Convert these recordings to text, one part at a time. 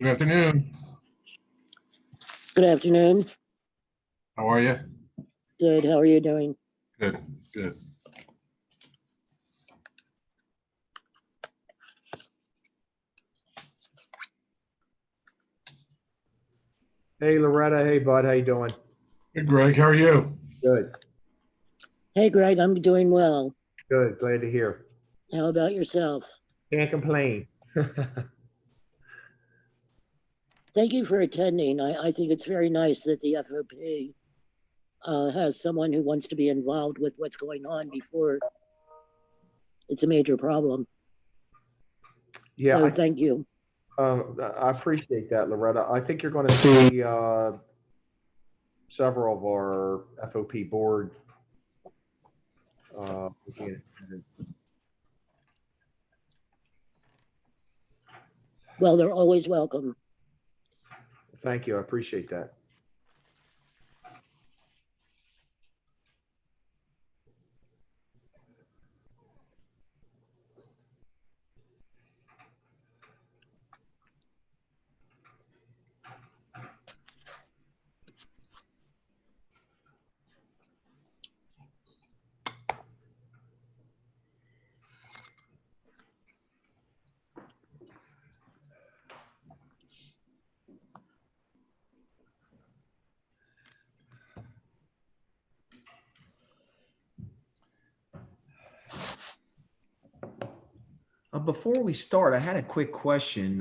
Good afternoon. Good afternoon. How are you? Good. How are you doing? Good, good. Hey, Loretta. Hey, bud. How you doing? Hey, Greg, how are you? Good. Hey, Greg, I'm doing well. Good. Glad to hear. How about yourself? Can't complain. Thank you for attending. I think it's very nice that the FOP has someone who wants to be involved with what's going on before it's a major problem. Yeah, So thank you. I appreciate that, Loretta. I think you're going to see several of our FOP board. Well, they're always welcome. Thank you. I appreciate that. Before we start, I had a quick question.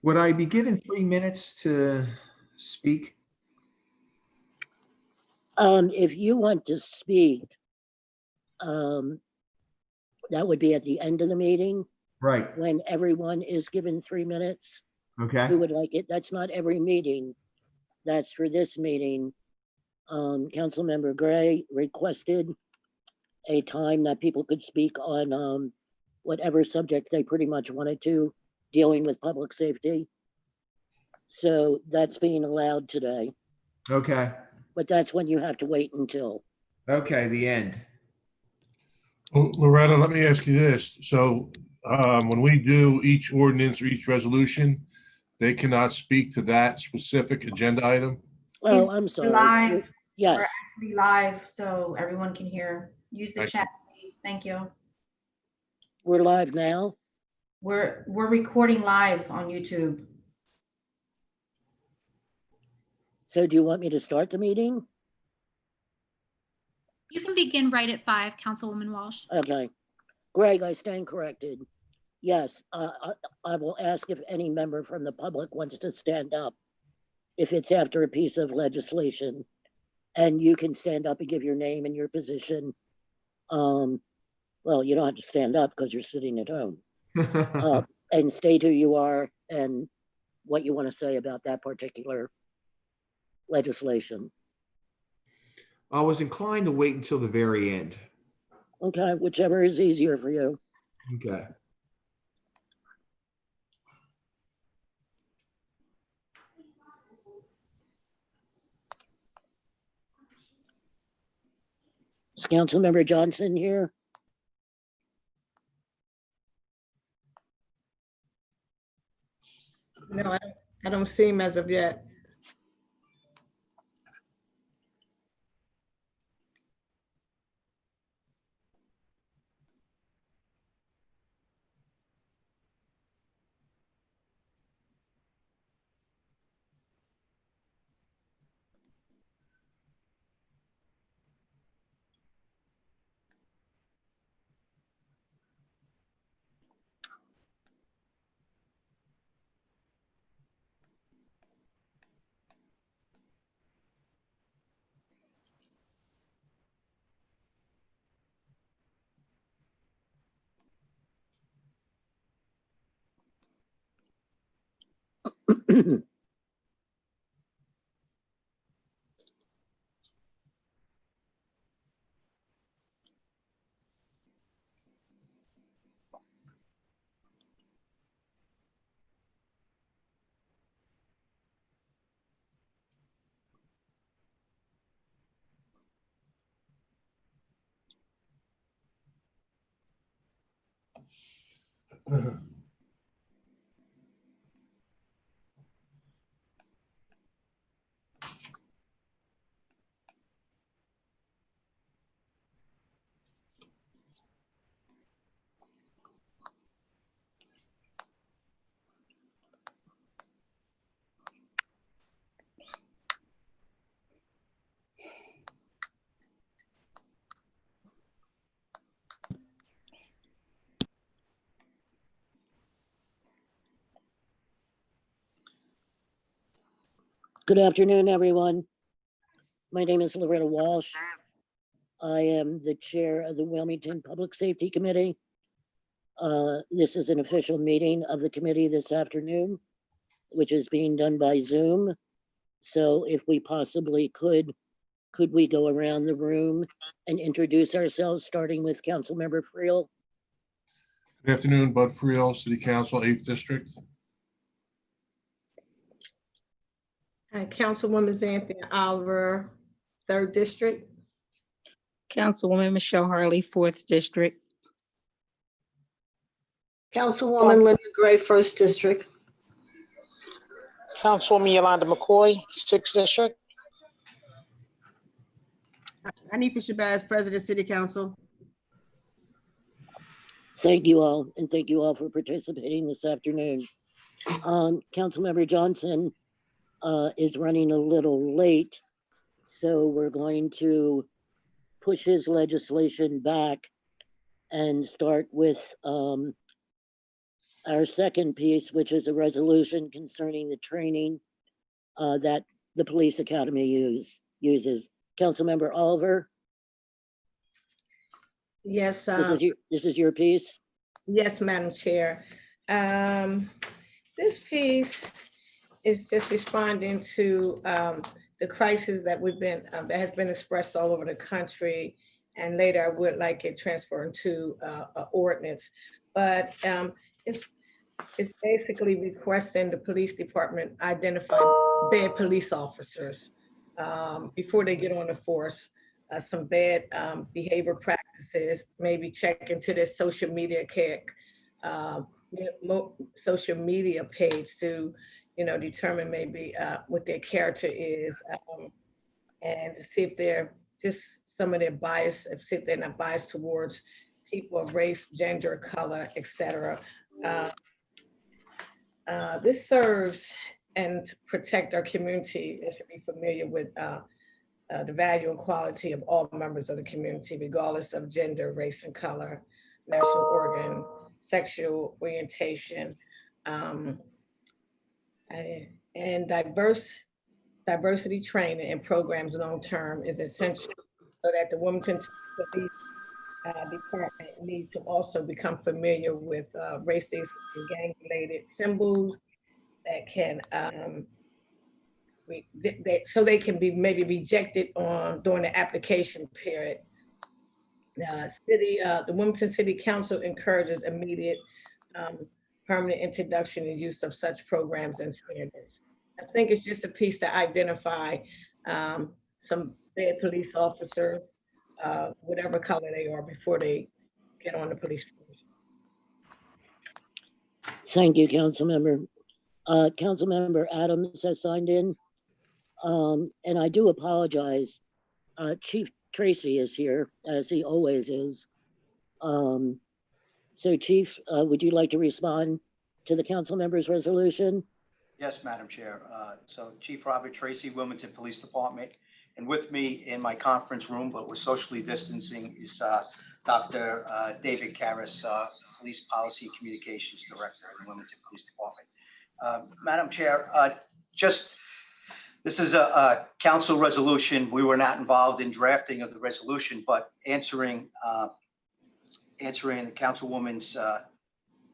Would I be given 3 minutes to speak? If you want to speak, that would be at the end of the meeting Right. when everyone is given 3 minutes. Okay. Who would like it? That's not every meeting. That's for this meeting. Councilmember Gray requested a time that people could speak on whatever subject they pretty much wanted to, dealing with public safety. So that's being allowed today, Okay. but that's when you have to wait until. Okay. The end. Well, Loretta, let me ask you this. So when we do each ordinance or each resolution, they cannot speak to that specific agenda item? Oh, I'm sorry. Live. We're Yes, actually live, so everyone can hear. Use the Thank chat, please. Thank you. we're live now. We're recording live on YouTube. So do you want me to start the meeting? You can begin right at 5, Councilwoman Walsh. Okay. Greg, I stand corrected. Yes, I will ask if any member from the public wants to stand up if it's after a piece of legislation. And you can stand up and give your name and your position. Well, you don't have to stand up because you're sitting at home. And state who you are and what you want to say about that particular legislation. I was inclined to wait until the very end. Okay, whichever is easier for you. Okay. Is Councilmember Johnson here? No, I don't see him as of yet. Good afternoon, everyone. My name is Loretta Walsh. I am the chair of the Wilmington Public Safety Committee. This is an official meeting of the committee this afternoon, which is being done by Zoom. So if we possibly could we go around the room and introduce ourselves, starting with Councilmember Friel? Good afternoon, Bud Friel, City Council, 8th District. Hi, Councilwoman Xanthia Oliver, 3rd District. Councilwoman Michelle Harley, 4th District. Councilwoman Linda Gray, 1st District. Councilwoman Yolanda McCoy, 6th District. Hanifa Shabazz, President, City Council. Thank you all, and thank you all for participating this afternoon. Councilmember Johnson is running a little late, so we're going to push his legislation back and start with our second piece, which is a resolution concerning the training that the police academy uses. Councilmember Oliver, Yes, this is your piece. yes, Madam Chair. This piece is just responding to the crisis that that has been expressed all over the country. And later I would like it transferred to an ordinance. But it's basically requesting the police department identify bad police officers before they get on the force. Some bad behavior practices, maybe check into their social media social media page to, determine maybe what their character is, and to see if they're just some of their bias, see if they're not biased towards people of race, gender, color, etc. This serves and protect our community. It should be familiar with the value and quality of all members of the community, regardless of gender, race, and color, national organ, sexual orientation, and diversity training and programs long-term is essential so that the Wilmington Police Department needs to also become familiar with racist and gang-related symbols that can so they can be maybe rejected during the application period. The Wilmington City Council encourages immediate permanent introduction and use of such programs and standards. I think it's just a piece to identify some bad police officers, whatever color they are, before they get on the police force. Thank you, Councilmember. Councilmember Adams has signed in. And I do apologize. Chief Tracy is here, as he always is. So Chief, would you like to respond to the council member's resolution? Yes, Madam Chair. So Chief Robert Tracy, Wilmington Police Department, and with me in my conference room, but we're socially distancing, is Dr. David Karras, Police Policy Communications Director in the Wilmington Police Department. Madam Chair, this is a council resolution. We were not involved in drafting of the resolution, but answering the councilwoman's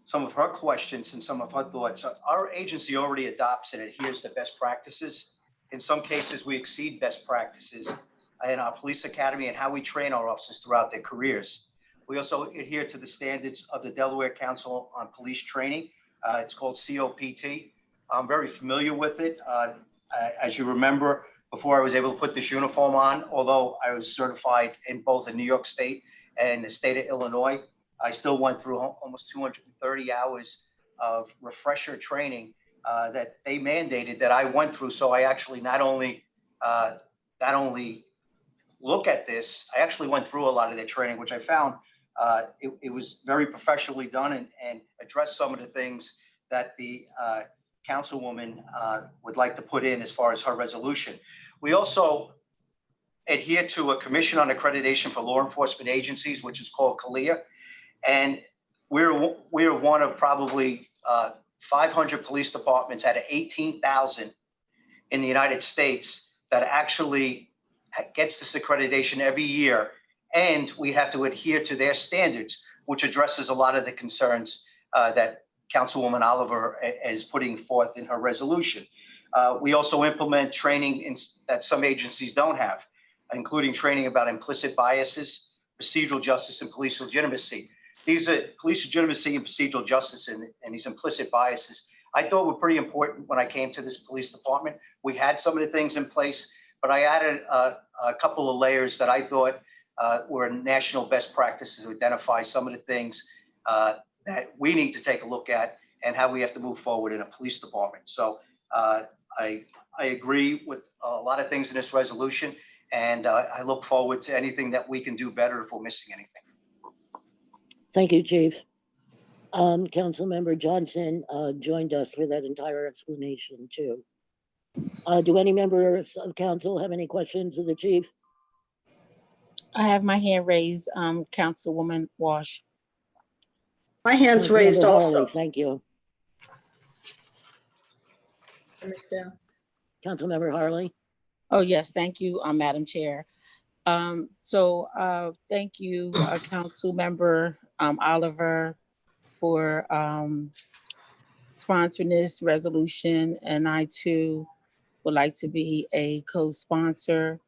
some of her questions and some of her thoughts. Our agency already adopts and adheres to best practices. In some cases, we exceed best practices in our police academy and how we train our officers throughout their careers. We also adhere to the standards of the Delaware Council on Police Training. It's called COPT. I'm very familiar with it. As you remember, before I was able to put this uniform on, although I was certified in both in New York State and the state of Illinois, I still went through almost 230 hours of refresher training that they mandated that I went through. So I actually not only look at this, I actually went through a lot of their training, which I found it was very professionally done and addressed some of the things that the councilwoman would like to put in as far as her resolution. We also adhere to a Commission on Accreditation for Law Enforcement Agencies, which is called CALEA. And we're one of probably 500 police departments out of 18,000 in the United States that actually gets this accreditation every year. And we have to adhere to their standards, which addresses a lot of the concerns that Councilwoman Oliver is putting forth in her resolution. We also implement training that some agencies don't have, including training about implicit biases, procedural justice, and police legitimacy. These are police legitimacy and procedural justice and these implicit biases I thought were pretty important when I came to this police department. We had some of the things in place, but I added a couple of layers that I thought were national best practices to identify some of the things that we need to take a look at and how we have to move forward in a police department. So I agree with a lot of things in this resolution, and I look forward to anything that we can do better if we're missing anything. Thank you, Chief. Councilmember Johnson joined us for that entire explanation too. Do any members of council have any questions of the chief? I have my hand raised, Councilwoman Walsh. My hand's Councilmember raised Harley, also. thank you. Michelle. Councilmember Harley? Oh, yes, thank you, Madam Chair. Thank you, Councilmember Oliver, for sponsoring this resolution. And I too would like to be a co-sponsor.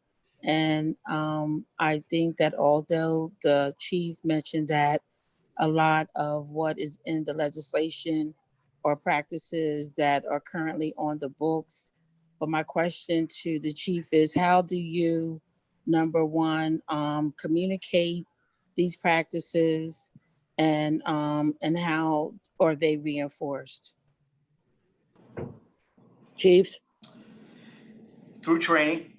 And I think that although the chief mentioned that a lot of what is in the legislation or practices that are currently on the books, but my question to the chief is, how do you, number one, communicate these practices, and how are they reinforced? Chief? Through training,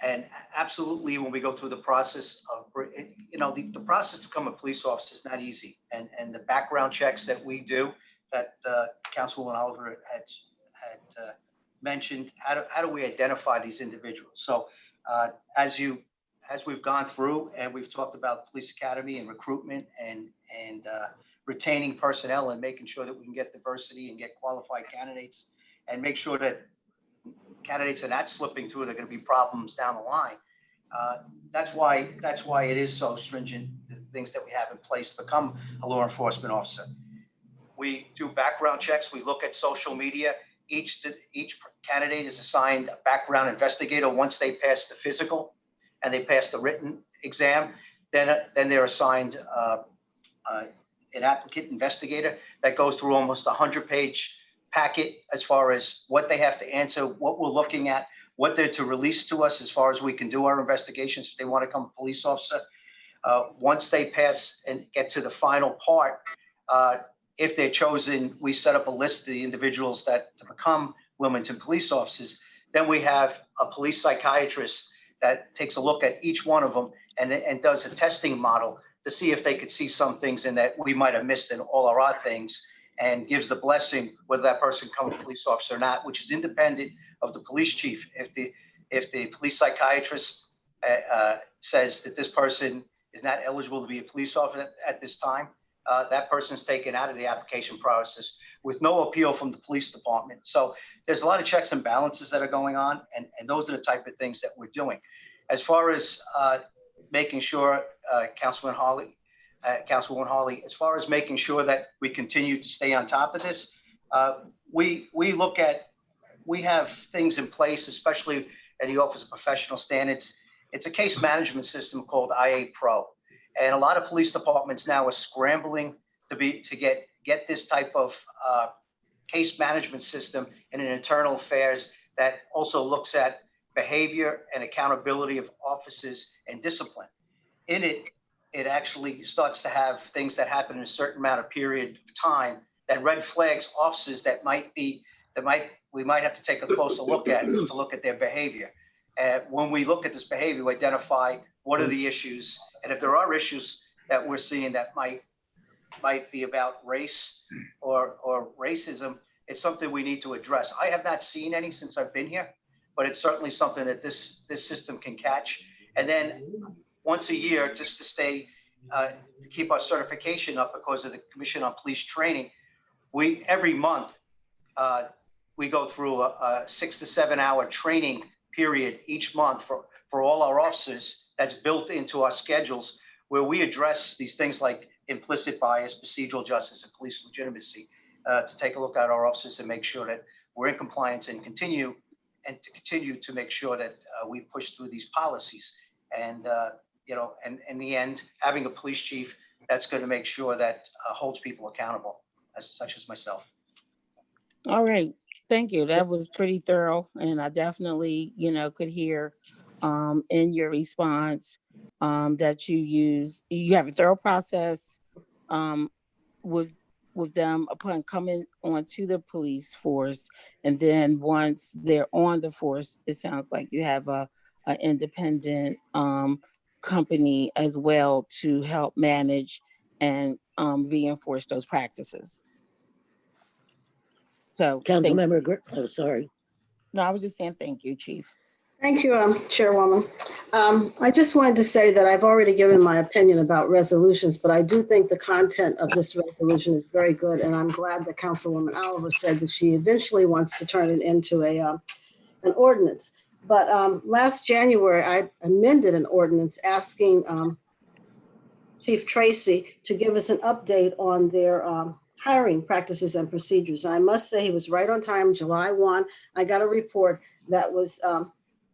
and absolutely when we go through the process of, the process to become a police officer is not easy. And the background checks that we do, that Councilwoman Oliver had mentioned, how do we identify these individuals? So as we've gone through and we've talked about police academy and recruitment and retaining personnel and making sure that we can get diversity and get qualified candidates and make sure that candidates are not slipping through, they're going to be problems down the line. That's why it is so stringent, the things that we have in place to become a law enforcement officer. We do background checks. We look at social media. Each candidate is assigned a background investigator once they pass the physical and they pass the written exam. Then they're assigned an applicant investigator that goes through almost 100-page packet as far as what they have to answer, what we're looking at, what they're to release to us as far as we can do our investigations if they want to become a police officer. Once they pass and get to the final part, if they're chosen, we set up a list of the individuals that become Wilmington police officers. Then we have a police psychiatrist that takes a look at each one of them and does a testing model to see if they could see some things in that we might have missed in all of our things, and gives the blessing whether that person becomes a police officer or not, which is independent of the police chief. If the police psychiatrist says that this person is not eligible to be a police officer at this time, that person's taken out of the application process with no appeal from the police department. So there's a lot of checks and balances that are going on, and those are the type of things that we're doing. As far as making sure, Councilwoman Harley, as far as making sure that we continue to stay on top of this, we have things in place, especially at the Office of Professional Standards. It's a case management system called IA Pro. And a lot of police departments now are scrambling to get this type of case management system in an internal affairs that also looks at behavior and accountability of officers and discipline. In it, it actually starts to have things that happen in a certain amount of period of time that red flags officers we might have to take a closer look at to look at their behavior. And when we look at this behavior, we identify what are the issues, and if there are issues that we're seeing that might be about race or racism, it's something we need to address. I have not seen any since I've been here, but it's certainly something that this system can catch. And then once a year, just to stay, to keep our certification up because of the Commission on Police Training, every month, we go through a 6 to 7 hour training period each month for all our officers that's built into our schedules, where we address these things like implicit bias, procedural justice, and police legitimacy, to take a look at our officers and make sure that we're in compliance and continue to make sure that we push through these policies. And, and in the end, having a police chief that's going to make sure that holds people accountable, such as myself. All right, thank you. That was pretty thorough, and I definitely, could hear in your response that you have a thorough process with them upon coming onto the police force, and then once they're on the force, it sounds like you have an independent company as well to help manage and reinforce those practices. So, Councilmember, oh, sorry. No, I was just saying thank you, Chief. Thank you, Chairwoman. I just wanted to say that I've already given my opinion about resolutions, but I do think the content of this resolution is very good, and I'm glad that Councilwoman Oliver said that she eventually wants to turn it into an ordinance. But last January, I amended an ordinance asking Chief Tracy to give us an update on their hiring practices and procedures. And I must say he was right on time. July 1, I got a report that was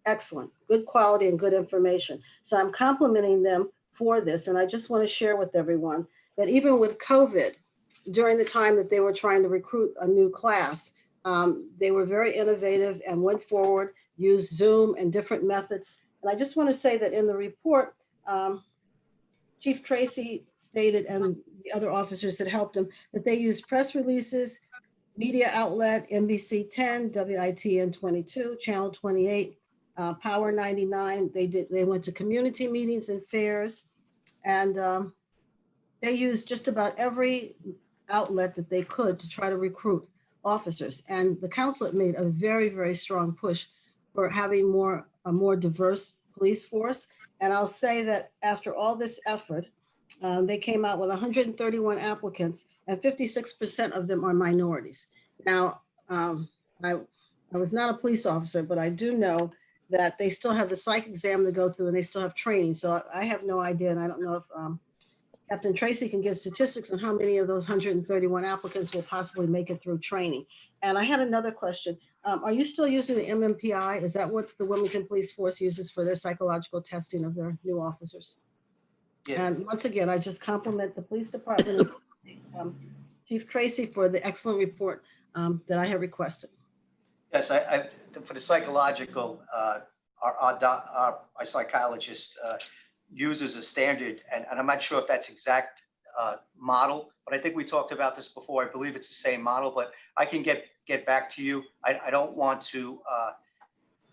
excellent, good quality and good information. So I'm complimenting them for this. And I just want to share with everyone that even with COVID, during the time that they were trying to recruit a new class, they were very innovative and went forward, used Zoom and different methods. And I just want to say that in the report, Chief Tracy stated, and the other officers that helped him, that they used press releases, media outlet, NBC 10, WITN 22, Channel 28, Power 99. They went to community meetings and fairs, and they used just about every outlet that they could to try to recruit officers. And the council made a very, very strong push for having a more diverse police force. And I'll say that after all this effort, they came out with 131 applicants, and 56% of them are minorities. Now, I was not a police officer, but I do know that they still have the psych exam to go through, and they still have training. So I have no idea, and I don't know if Captain Tracy can give statistics on how many of those 131 applicants will possibly make it through training. And I had another question. Are you still using the MMPI? Is that what the Wilmington Police Force uses for their psychological testing of their new officers? Yeah. And once again, I just compliment the police department and Chief Tracy for the excellent report that I have requested. Yes, I for the psychological, our psychologist uses a standard, and I'm not sure if that's exact model, but I think we talked about this before. I believe it's the same model, but I can get back to you. I don't want to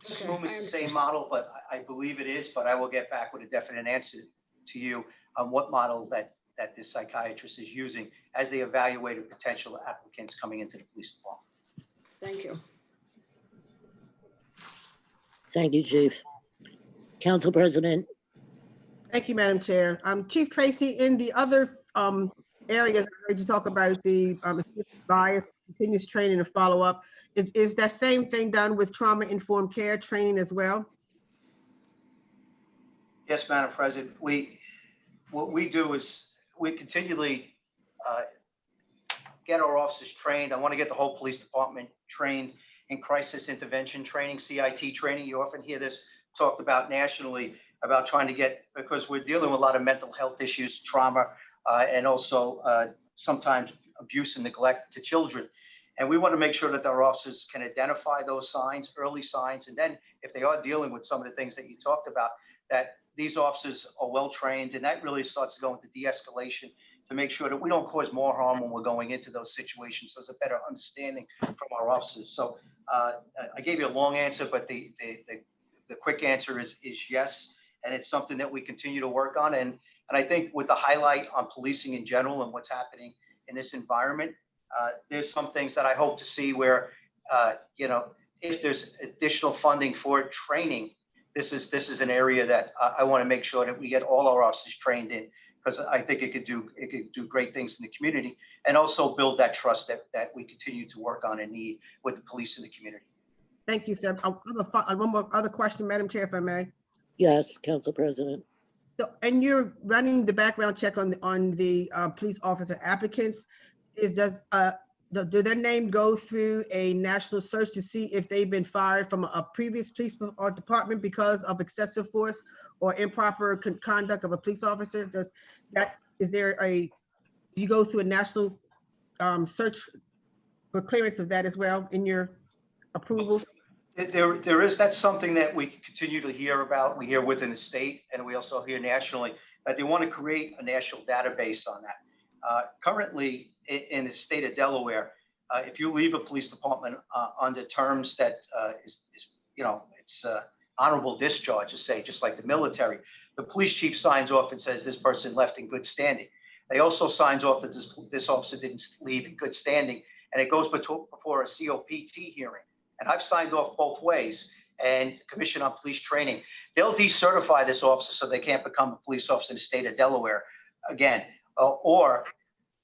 assume it's the same model, but I believe it is, but I will get back with a definite answer to you on what model that this psychiatrist is using as they evaluate potential applicants coming into the police department. Thank you. Thank you, Chief. Council President. Thank you, Madam Chair. Chief Tracy, in the other areas, I heard you talk about the bias, continuous training and follow-up. Is that same thing done with trauma-informed care training as well? Yes, Madam President. What we do is we continually get our officers trained. I want to get the whole police department trained in crisis intervention training, CIT training. You often hear this talked about nationally, about trying to get, because we're dealing with a lot of mental health issues, trauma, and also sometimes abuse and neglect to children. And we want to make sure that our officers can identify those signs, early signs, and then if they are dealing with some of the things that you talked about, that these officers are well trained, and that really starts to go into de-escalation to make sure that we don't cause more harm when we're going into those situations. So there's a better understanding from our officers. So I gave you a long answer, but the quick answer is yes. And it's something that we continue to work on. And I think with the highlight on policing in general and what's happening in this environment, there's some things that I hope to see where, if there's additional funding for training, this is an area that I want to make sure that we get all our officers trained in, because I think it could do great things in the community and also build that trust that we continue to work on and need with the police in the community. Thank you, sir. I have one more other question, Madam Chair, if I may. Yes, Council President. So, and you're running the background check on the police officer applicants. Do their name go through a national search to see if they've been fired from a previous police or department because of excessive force or improper conduct of a police officer? You go through a national search for clearance of that as well in your approval? That's something that we continue to hear about. We hear within the state and we also hear nationally that they want to create a national database on that. Currently in the state of Delaware, if you leave a police department under terms that it's honorable discharge, to say, just like the military, the police chief signs off and says this person left in good standing. They also signs off that this officer didn't leave in good standing, and it goes before a COPT hearing. And I've signed off both ways, and Commission on Police Training, they'll decertify this officer so they can't become a police officer in the state of Delaware again, or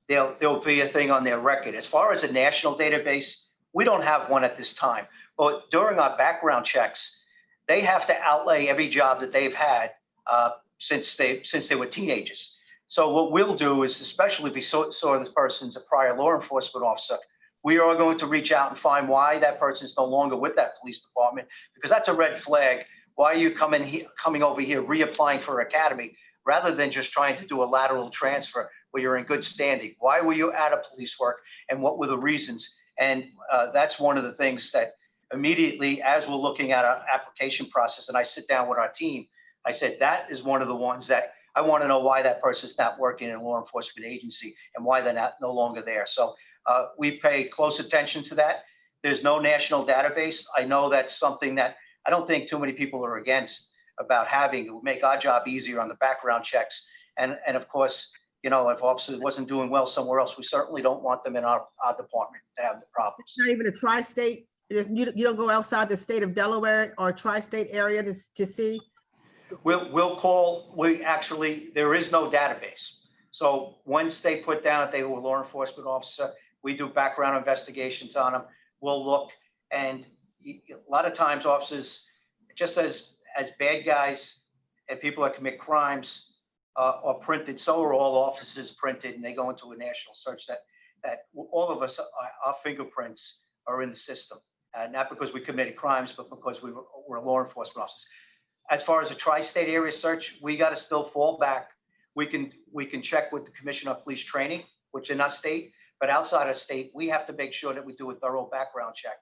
there'll be a thing on their record. As far as a national database, we don't have one at this time. But during our background checks, they have to outlay every job that they've had since they were teenagers. So what we'll do is, especially if we saw this person's a prior law enforcement officer, we are going to reach out and find why that person is no longer with that police department, because that's a red flag. Why are you coming over here reapplying for academy rather than just trying to do a lateral transfer where you're in good standing? Why were you out of police work and what were the reasons? And that's one of the things that immediately, as we're looking at our application process, and I sit down with our team, I said, that is one of the ones that I want to know why that person's not working in a law enforcement agency and why they're no longer there. So we pay close attention to that. There's no national database. I know that's something that I don't think too many people are against about having. It would make our job easier on the background checks. And of course, if officers wasn't doing well somewhere else, we certainly don't want them in our department to have the problems. It's not even a tri-state. You don't go outside the state of Delaware or tri-state area to see? We'll call. There is no database. So once they put down that they were a law enforcement officer, we do background investigations on them. We'll look, and a lot of times officers, just as bad guys and people that commit crimes are printed, so are all officers printed, and they go into a national search that all of us, our fingerprints are in the system. Not because we committed crimes, but because we're law enforcement officers. As far as a tri-state area search, we got to still fall back. We can check with the Commission on Police Training, which in our state, but outside of state, we have to make sure that we do a thorough background check.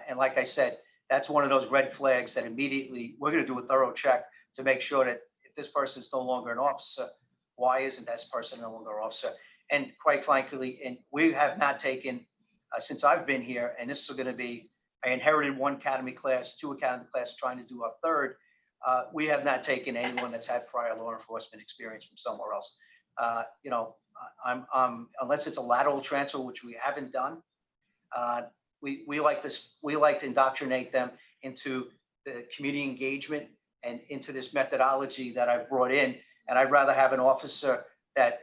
And like I said, that's one of those red flags that immediately we're going to do a thorough check to make sure that if this person is no longer an officer, why isn't this person no longer an officer? And quite frankly, and we have not taken, since I've been here, and this is going to be, I inherited 1 academy class, 2 academy class, trying to do a 3rd. We have not taken anyone that's had prior law enforcement experience from somewhere else. Unless it's a lateral transfer, which we haven't done, we like to indoctrinate them into the community engagement and into this methodology that I've brought in. And I'd rather have an officer that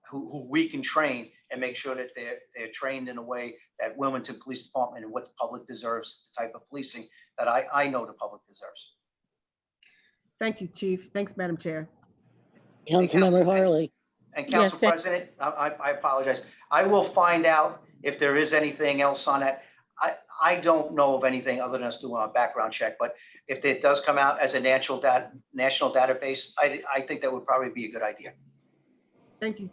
who we can train and make sure that they're trained in a way that Wilmington Police Department and what the public deserves, the type of policing that I know the public deserves. Thank you, Chief. Thanks, Madam Chair. Councilmember Harley. And Council President, I apologize. I will find out if there is anything else on that. I don't know of anything other than us doing a background check, but if it does come out as a national database, I think that would probably be a good idea. Thank you.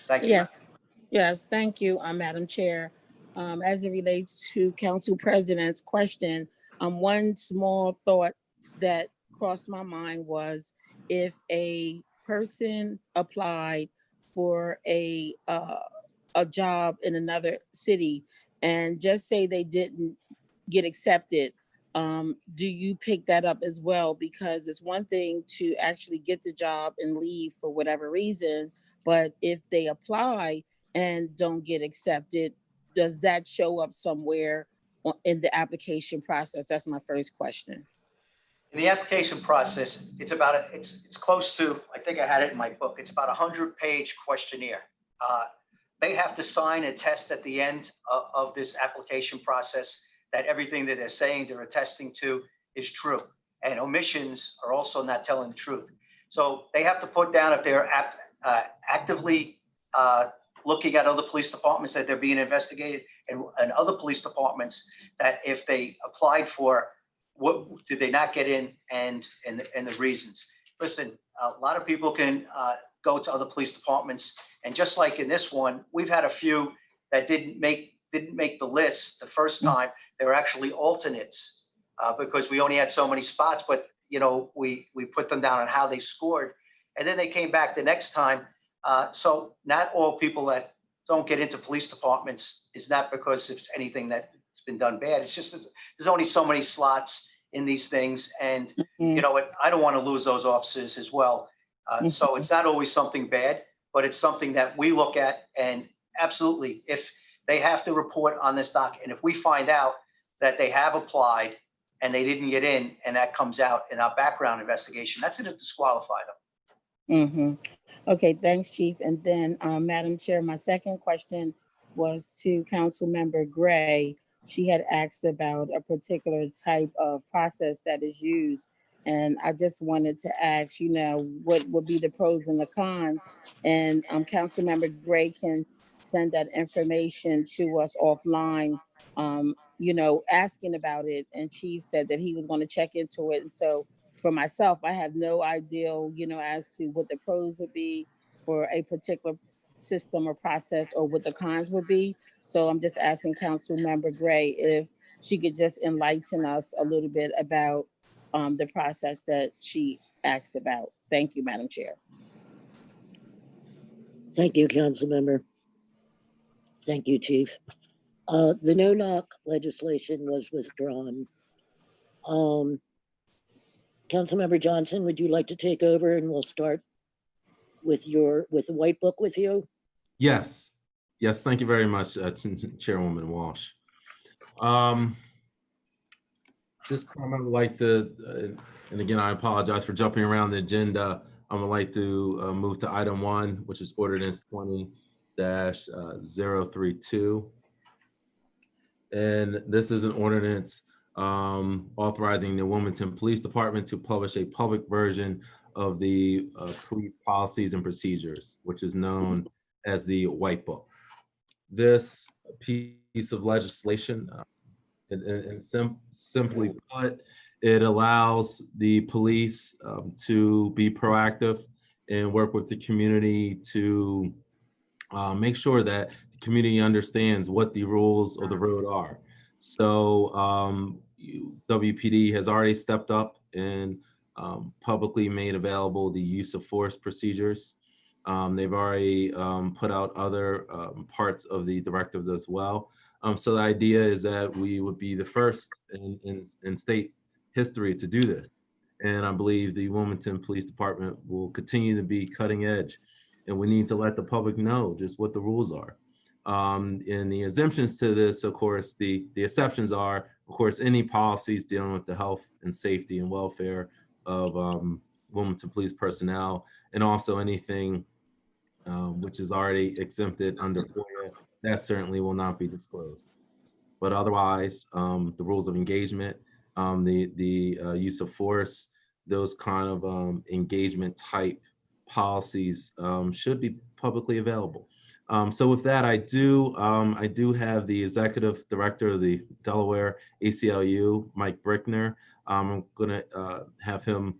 Thank you. Yes, thank you, Madam Chair. As it relates to Council President's question, one small thought that crossed my mind was if a person applied for a job in another city and just say they didn't get accepted, do you pick that up as well? Because it's one thing to actually get the job and leave for whatever reason, but if they apply and don't get accepted, does that show up somewhere in the application process? That's my first question. In the application process, it's close to, I think I had it in my book, it's about a 100-page questionnaire. They have to sign a test at the end of this application process that everything that they're saying, they're attesting to is true. And omissions are also not telling the truth. So they have to put down if they're actively looking at other police departments that they're being investigated and other police departments that if they applied for, what did they not get in and the reasons. Listen, a lot of people can go to other police departments, and just like in this one, we've had a few that didn't make the list the first time. They were actually alternates because we only had so many spots, but you know, we put them down on how they scored, and then they came back the next time. So not all people that don't get into police departments is not because it's anything that's been done bad. It's just that there's only so many slots in these things, and you know what? I don't want to lose those officers as well. So it's not always something bad, but it's something that we look at, and absolutely, if they have to report on this doc, and if we find out that they have applied and they didn't get in, and that comes out in our background investigation, that's going to disqualify them. Okay, thanks, Chief. And then, Madam Chair, my second question was to Councilmember Gray. She had asked about a particular type of process that is used. And I just wanted to ask, you know, what would be the pros and the cons? And Councilmember Gray can send that information to us offline, you know, asking about it. And Chief said that he was going to check into it. And so for myself, I have no idea, you know, as to what the pros would be for a particular system or process, or what the cons would be. So I'm just asking Councilmember Gray if she could just enlighten us a little bit about the process that she asked about. Thank you, Madam Chair. Thank you, Councilmember. Thank you, Chief. The no-knock legislation was withdrawn. Councilmember Johnson, would you like to take over, and we'll start with the white book with you? Yes. Yes, thank you very much, Chairwoman Walsh. This time I would like to, and again, I apologize for jumping around the agenda. I would like to move to item 1, which is Ordinance 20-032. And this is an ordinance authorizing the Wilmington Police Department to publish a public version of the police policies and procedures, which is known as the White Book. This piece of legislation, simply put, it allows the police to be proactive and work with the community to make sure that the community understands what the rules of the road are. So WPD has already stepped up and publicly made available the use of force procedures. They've already put out other parts of the directives as well. So the idea is that we would be the first in state history to do this. And I believe the Wilmington Police Department will continue to be cutting edge. And we need to let the public know just what the rules are. And the exemptions to this, of course, the exceptions are, of course, any policies dealing with the health and safety and welfare of Wilmington police personnel, and also anything which is already exempted under FOIA, that certainly will not be disclosed. But otherwise, the rules of engagement, the use of force, those kind of engagement type policies should be publicly available. So with that, I do have the executive director of the Delaware ACLU, Mike Brickner. I'm going to have him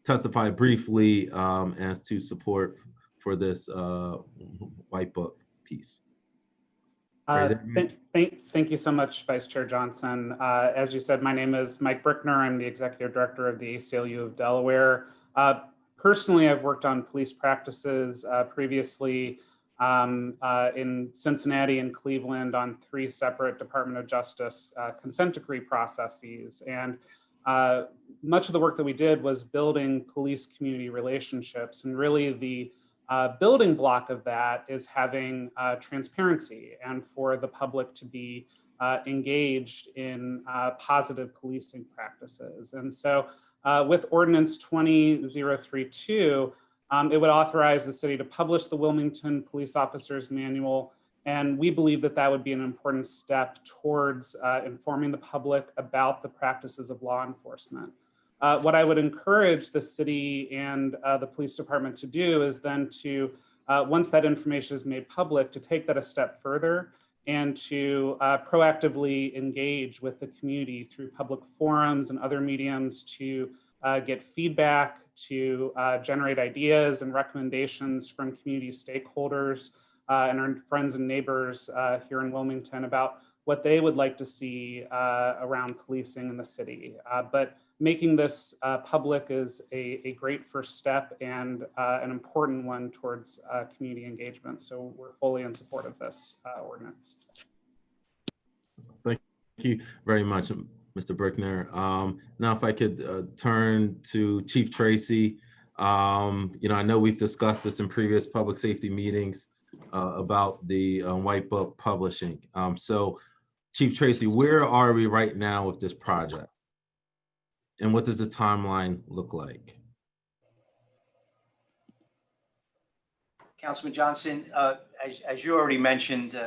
testify briefly as to support for this White Book piece. Thank you so much, Vice Chair Johnson. As you said, my name is Mike Brickner. I'm the executive director of the ACLU of Delaware. Personally, I've worked on police practices previously in Cincinnati and Cleveland on 3 separate Department of Justice consent decree processes. And much of the work that we did was building police community relationships. And really the building block of that is having transparency and for the public to be engaged in positive policing practices. And so with Ordinance 20032, it would authorize the city to publish the Wilmington Police Officers Manual. And we believe that that would be an important step towards informing the public about the practices of law enforcement. What I would encourage the city and the police department to do is then to, once that information is made public, to take that a step further and to proactively engage with the community through public forums and other mediums to get feedback, to generate ideas and recommendations from community stakeholders and our friends and neighbors here in Wilmington about what they would like to see around policing in the city. But making this public is a great first step and an important one towards community engagement. So we're fully in support of this ordinance. Thank you very much, Mr. Brickner. Now, if I could turn to Chief Tracy. I know we've discussed this in previous public safety meetings about the White Book publishing. So, Chief Tracy, where are we right now with this project? And what does the timeline look like? Councilman Johnson, as you already mentioned,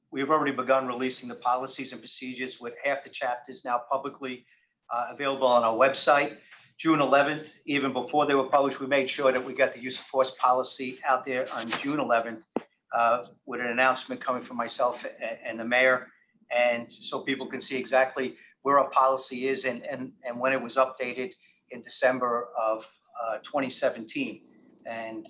we've already begun releasing the policies and procedures with half the chapters now publicly available on our website. June 11th, even before they were published, we made sure that we got the use of force policy out there on June 11th with an announcement coming from myself and the mayor. And so people can see exactly where our policy is and when it was updated in December of 2017. And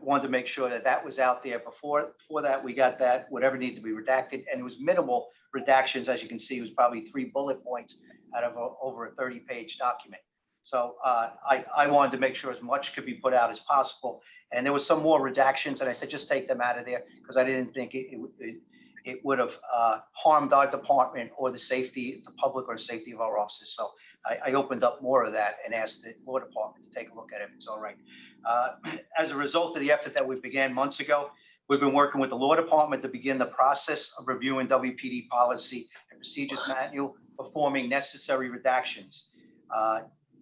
wanted to make sure that that was out there. Before that, we got that, whatever needed to be redacted. And it was minimal redactions. As you can see, it was probably 3 bullet points out of over a 30-page document. So I wanted to make sure as much could be put out as possible. And there was some more redactions, and I said, just take them out of there because I didn't think it would have harmed our department or the safety, the public or safety of our officers. So I opened up more of that and asked the law department to take a look at it if it's all right. As a result of the effort that we began months ago, we've been working with the law department to begin the process of reviewing WPD policy and procedures manual, performing necessary redactions.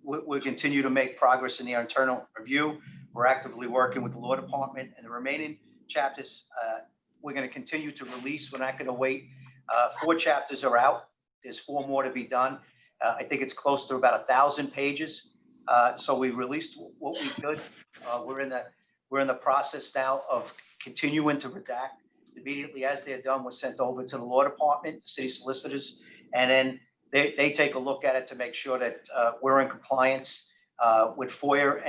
We'll continue to make progress in the internal review. We're actively working with the law department and the remaining chapters. We're going to continue to release. We're not going to wait. 4 chapters are out. There's 4 more to be done. I think it's close to about 1,000 pages. So we released what we could. We're in the process now of continuing to redact. Immediately as they're done, we're sent over to the law department, the city solicitors, and then they take a look at it to make sure that we're in compliance with FOIA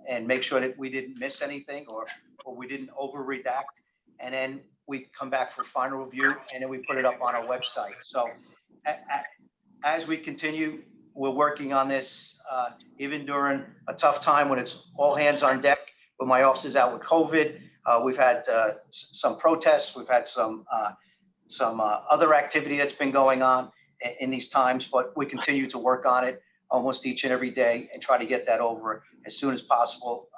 and make sure that we didn't miss anything or we didn't over redact. And then we come back for final review and then we put it up on our website. So as we continue, we're working on this even during a tough time when it's all hands on deck, when my office is out with COVID. We've had some protests. We've had some other activity that's been going on in these times, but we continue to work on it almost each and every day and try to get that over as soon as possible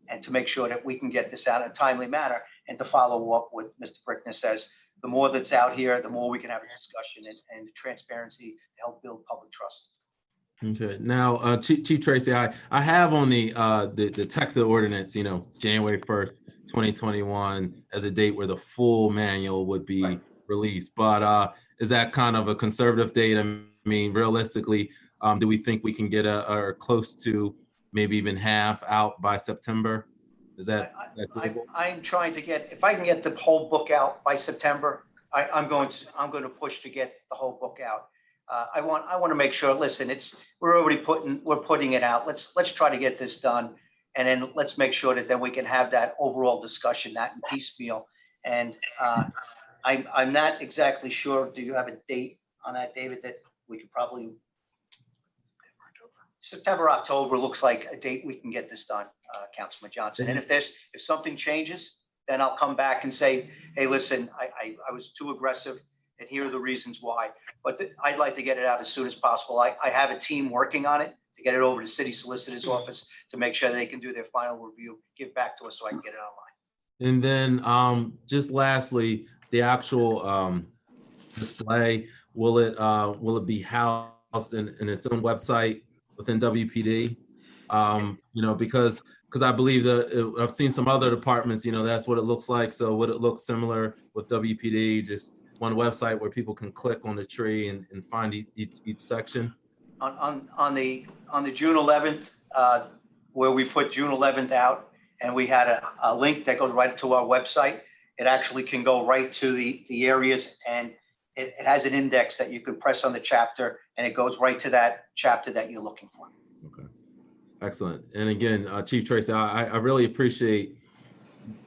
and to make sure that we can get this out in a timely manner and to follow up what Mr. Brickner says. The more that's out here, the more we can have a discussion and transparency to help build public trust. Okay. Now, Chief Tracy, I have on the text of the ordinance, January 1st, 2021 as a date where the full manual would be released. But is that kind of a conservative date? I mean, realistically, do we think we can get or close to maybe even half out by September? Is that doable? I'm trying to get, if I can get the whole book out by September, I'm going to push to get the whole book out. I want to make sure. Listen, we're putting it out. Let's try to get this done, and then let's make sure that then we can have that overall discussion, that in piecemeal. And I'm not exactly sure. Do you have a date on that, David? That we could probably September, October looks like a date we can get this done, Councilman Johnson. And if something changes, then I'll come back and say, hey, listen, I was too aggressive. And here are the reasons why. But I'd like to get it out as soon as possible. I have a team working on it to get it over to City Solicitor's office to make sure they can do their final review, give back to us so I can get it online. And then just lastly, the actual display? Will it be housed in its own website within WPD? Because I believe that I've seen some other departments, that's what it looks like. So would it look similar with WPD, just one website where people can click on the tree and find each section? On the June 11th, where we put June 11th out, and we had a link that goes right to our website. It actually can go right to the areas, and it has an index that you can press on the chapter, and it goes right to that chapter that you're looking for. Okay, excellent. And again, Chief Tracy, I really appreciate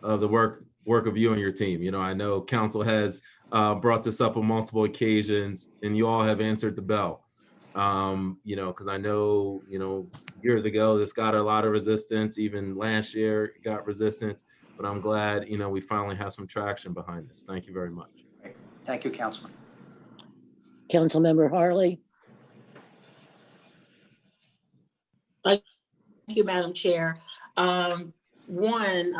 the work of you and your team. I know council has brought this up on multiple occasions, and you all have answered the bell. Because I know, years ago, this got a lot of resistance. Even last year, it got resistance. But I'm glad, we finally have some traction behind this. Thank you very much. Great. Thank you, Councilman. Councilmember Harley. Thank you, Madam Chair. One,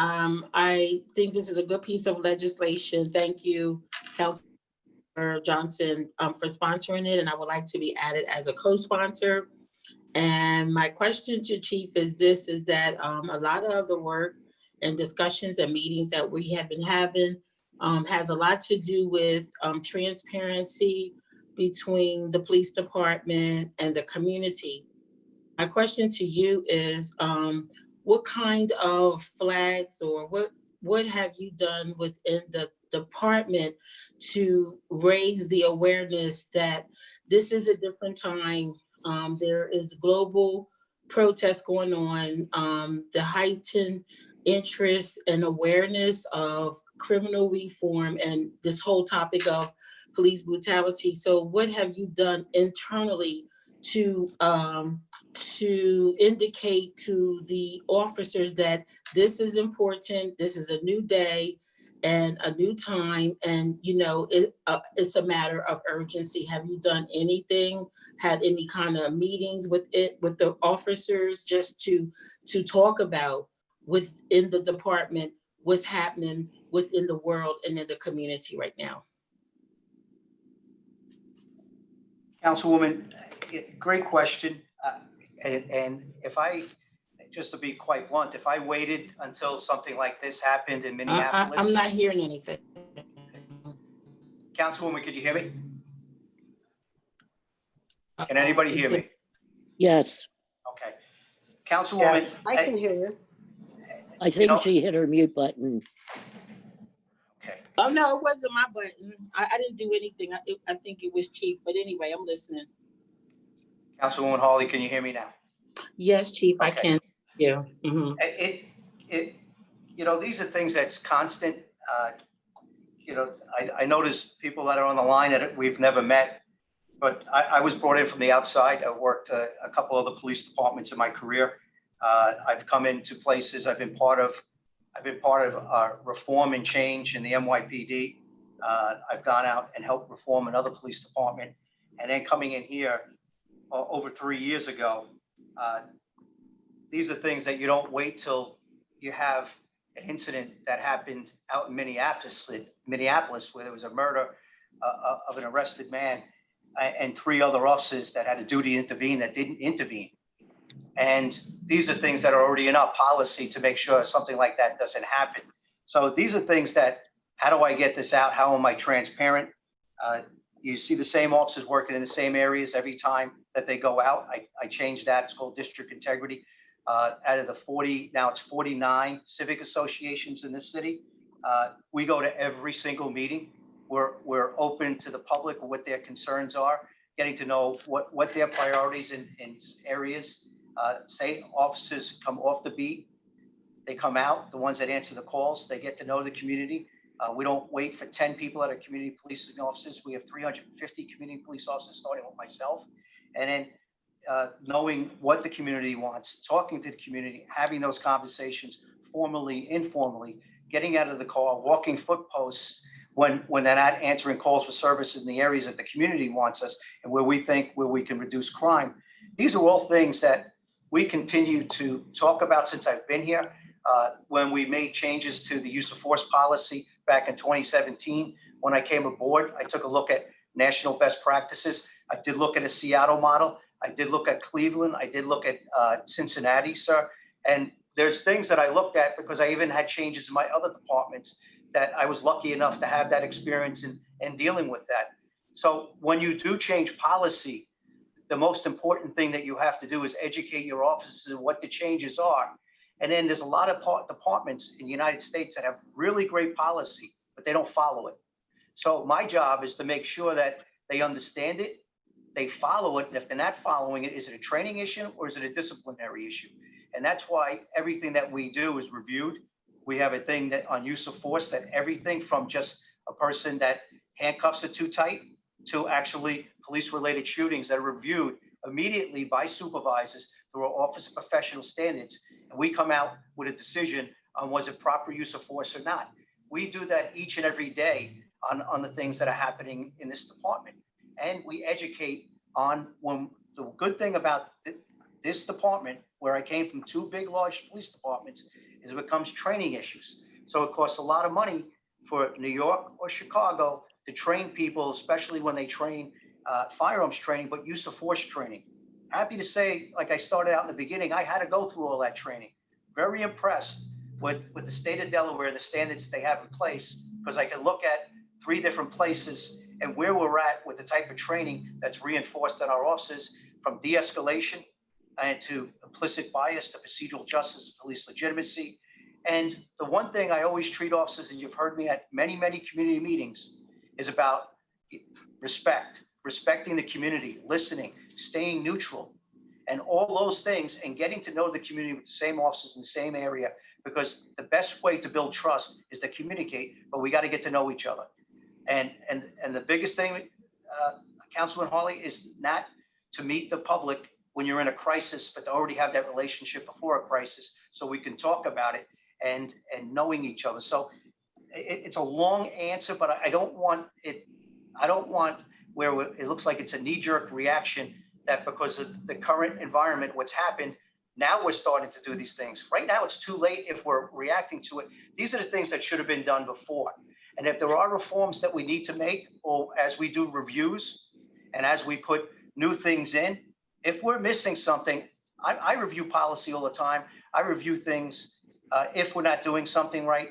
I think this is a good piece of legislation. Thank you, Councilor Johnson, for sponsoring it, and I would like to be added as a co-sponsor. And my question to Chief is that a lot of the work and discussions and meetings that we have been having has a lot to do with transparency between the police department and the community. My question to you is, what kind of flags or what have you done within the department to raise the awareness that this is a different time? There is global protests going on, the heightened interest and awareness of criminal reform and this whole topic of police brutality. So what have you done internally to indicate to the officers that this is important, this is a new day and a new time, and it's a matter of urgency? Have you done anything, had any kind of meetings with the officers just to talk about within the department what's happening within the world and in the community right now? Councilwoman, great question. And if I, just to be quite blunt, if I waited until something like this happened in Minneapolis. I'm not hearing anything. Councilwoman, could you hear me? Can anybody hear me? Yes, Okay. Councilwoman. Yes, I can hear you. I think she hit her mute button. Okay. Oh, no, it wasn't my button. I didn't do anything. I think it was Chief, but anyway, I'm listening. Councilwoman Hawley, can you hear me now? Yes, Chief, I can. Yeah. Mm-hmm. These are things that's constant. I notice people that are on the line that we've never met, but I was brought in from the outside. I worked a couple of the police departments in my career. I've come into places. I've been part of reform and change in the NYPD. I've gone out and helped reform another police department, and then coming in here over 3 years ago. These are things that you don't wait till you have an incident that happened out in Minneapolis, where there was a murder of an arrested man and 3 other officers that had a duty to intervene that didn't intervene. And these are things that are already in our policy to make sure something like that doesn't happen. So these are things that, how do I get this out? How am I transparent? You see the same officers working in the same areas every time that they go out. I changed that. It's called district integrity. Out of the 40, now it's 49 civic associations in this city. We go to every single meeting. We're open to the public what their concerns are, getting to know what their priorities in areas. Say officers come off the beat, they come out, the ones that answer the calls, they get to know the community. We don't wait for 10 people that are community policing officers. We have 350 community police officers, starting with myself. And then knowing what the community wants, talking to the community, having those conversations formally, informally, getting out of the car, walking foot posts when they're not answering calls for services in the areas that the community wants us and where we can reduce crime. These are all things that we continue to talk about since I've been here. When we made changes to the use of force policy back in 2017, when I came aboard, I took a look at national best practices. I did look at a Seattle model. I did look at Cleveland. I did look at Cincinnati, sir. And there's things that I looked at because I even had changes in my other departments that I was lucky enough to have that experience in dealing with that. So when you do change policy, the most important thing that you have to do is educate your officers on what the changes are. And then there's a lot of departments in the United States that have really great policy, but they don't follow it. So my job is to make sure that they understand it, they follow it, and if they're not following it, is it a training issue or is it a disciplinary issue? And that's why everything that we do is reviewed. We have a thing that on use of force, that everything from just a person that handcuffs are too tight to actually police-related shootings that are reviewed immediately by supervisors through our Office of Professional Standards. And we come out with a decision on was it proper use of force or not. We do that each and every day on the things that are happening in this department. And we educate on when the good thing about this department, where I came from two big, large police departments, is it becomes training issues. So it costs a lot of money for New York or Chicago to train people, especially when they train firearms training, but use of force training. Happy to say, like I started out in the beginning, I had to go through all that training. Very impressed with the state of Delaware, the standards they have in place, because I can look at 3 different places and where we're at with the type of training that's reinforced in our offices, from de-escalation and to implicit bias to procedural justice, police legitimacy. And the one thing I always treat officers, and you've heard me at many, many community meetings, is about respect, respecting the community, listening, staying neutral, and all those things, and getting to know the community with the same officers in the same area, because the best way to build trust is to communicate, but we got to get to know each other. And the biggest thing, Councilman Hawley, is not to meet the public when you're in a crisis, but to already have that relationship before a crisis so we can talk about it and knowing each other. So it's a long answer, but I don't want where it looks like it's a knee-jerk reaction that because of the current environment, what's happened, now we're starting to do these things. Right now, it's too late if we're reacting to it. These are the things that should have been done before. And if there are reforms that we need to make, or as we do reviews and as we put new things in, if we're missing something, I review policy all the time. I review things if we're not doing something right.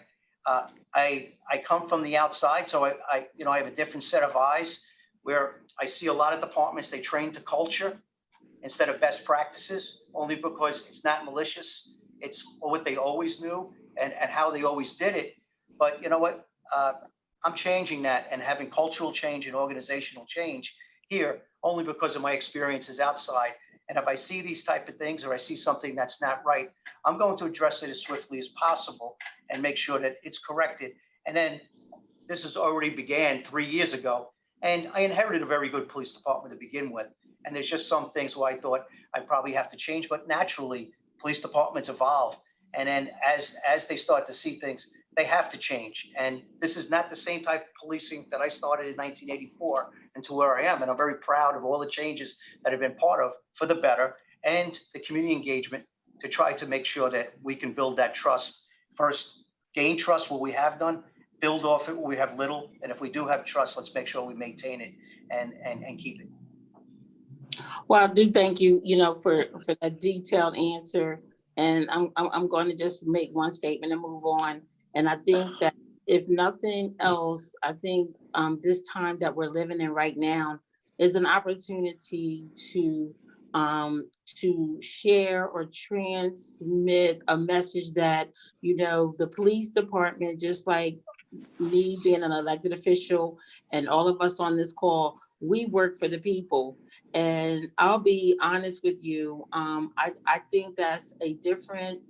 I come from the outside, so I have a different set of eyes where I see a lot of departments, they train to culture instead of best practices, only because it's not malicious. It's what they always knew and how they always did it. But you know what? I'm changing that and having cultural change and organizational change here only because of my experiences outside. And if I see these type of things or I see something that's not right, I'm going to address it as swiftly as possible and make sure that it's corrected. And then this has already began 3 years ago. And I inherited a very good police department to begin with. And there's just some things where I thought I probably have to change, but naturally police departments evolve. And then as they start to see things, they have to change. And this is not the same type of policing that I started in 1984 and to where I am. And I'm very proud of all the changes that I've been part of for the better and the community engagement to try to make sure that we can build that trust. First, gain trust where we have none, build off it where we have little. And if we do have trust, let's make sure we maintain it and keep it. Well, I do thank you, for that detailed answer. And I'm going to just make one statement and move on. And I think that if nothing else, I think this time that we're living in right now is an opportunity to share or transmit a message that, the police department, just like me being an elected official and all of us on this call, we work for the people. And I'll be honest with you, I think that's a different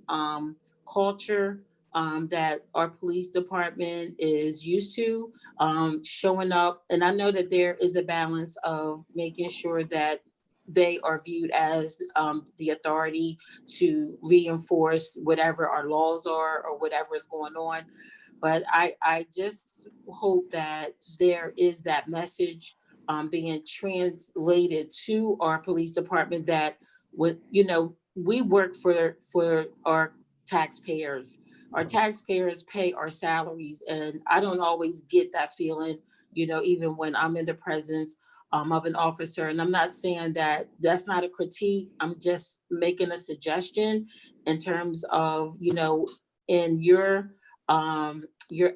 culture that our police department is used to, showing up. And I know that there is a balance of making sure that they are viewed as the authority to reinforce whatever our laws are or whatever is going on. But I just hope that there is that message being translated to our police department that we work for our taxpayers. Our taxpayers pay our salaries, and I don't always get that feeling even when I'm in the presence of an officer. And I'm not saying that that's not a critique. I'm just making a suggestion in terms of, in your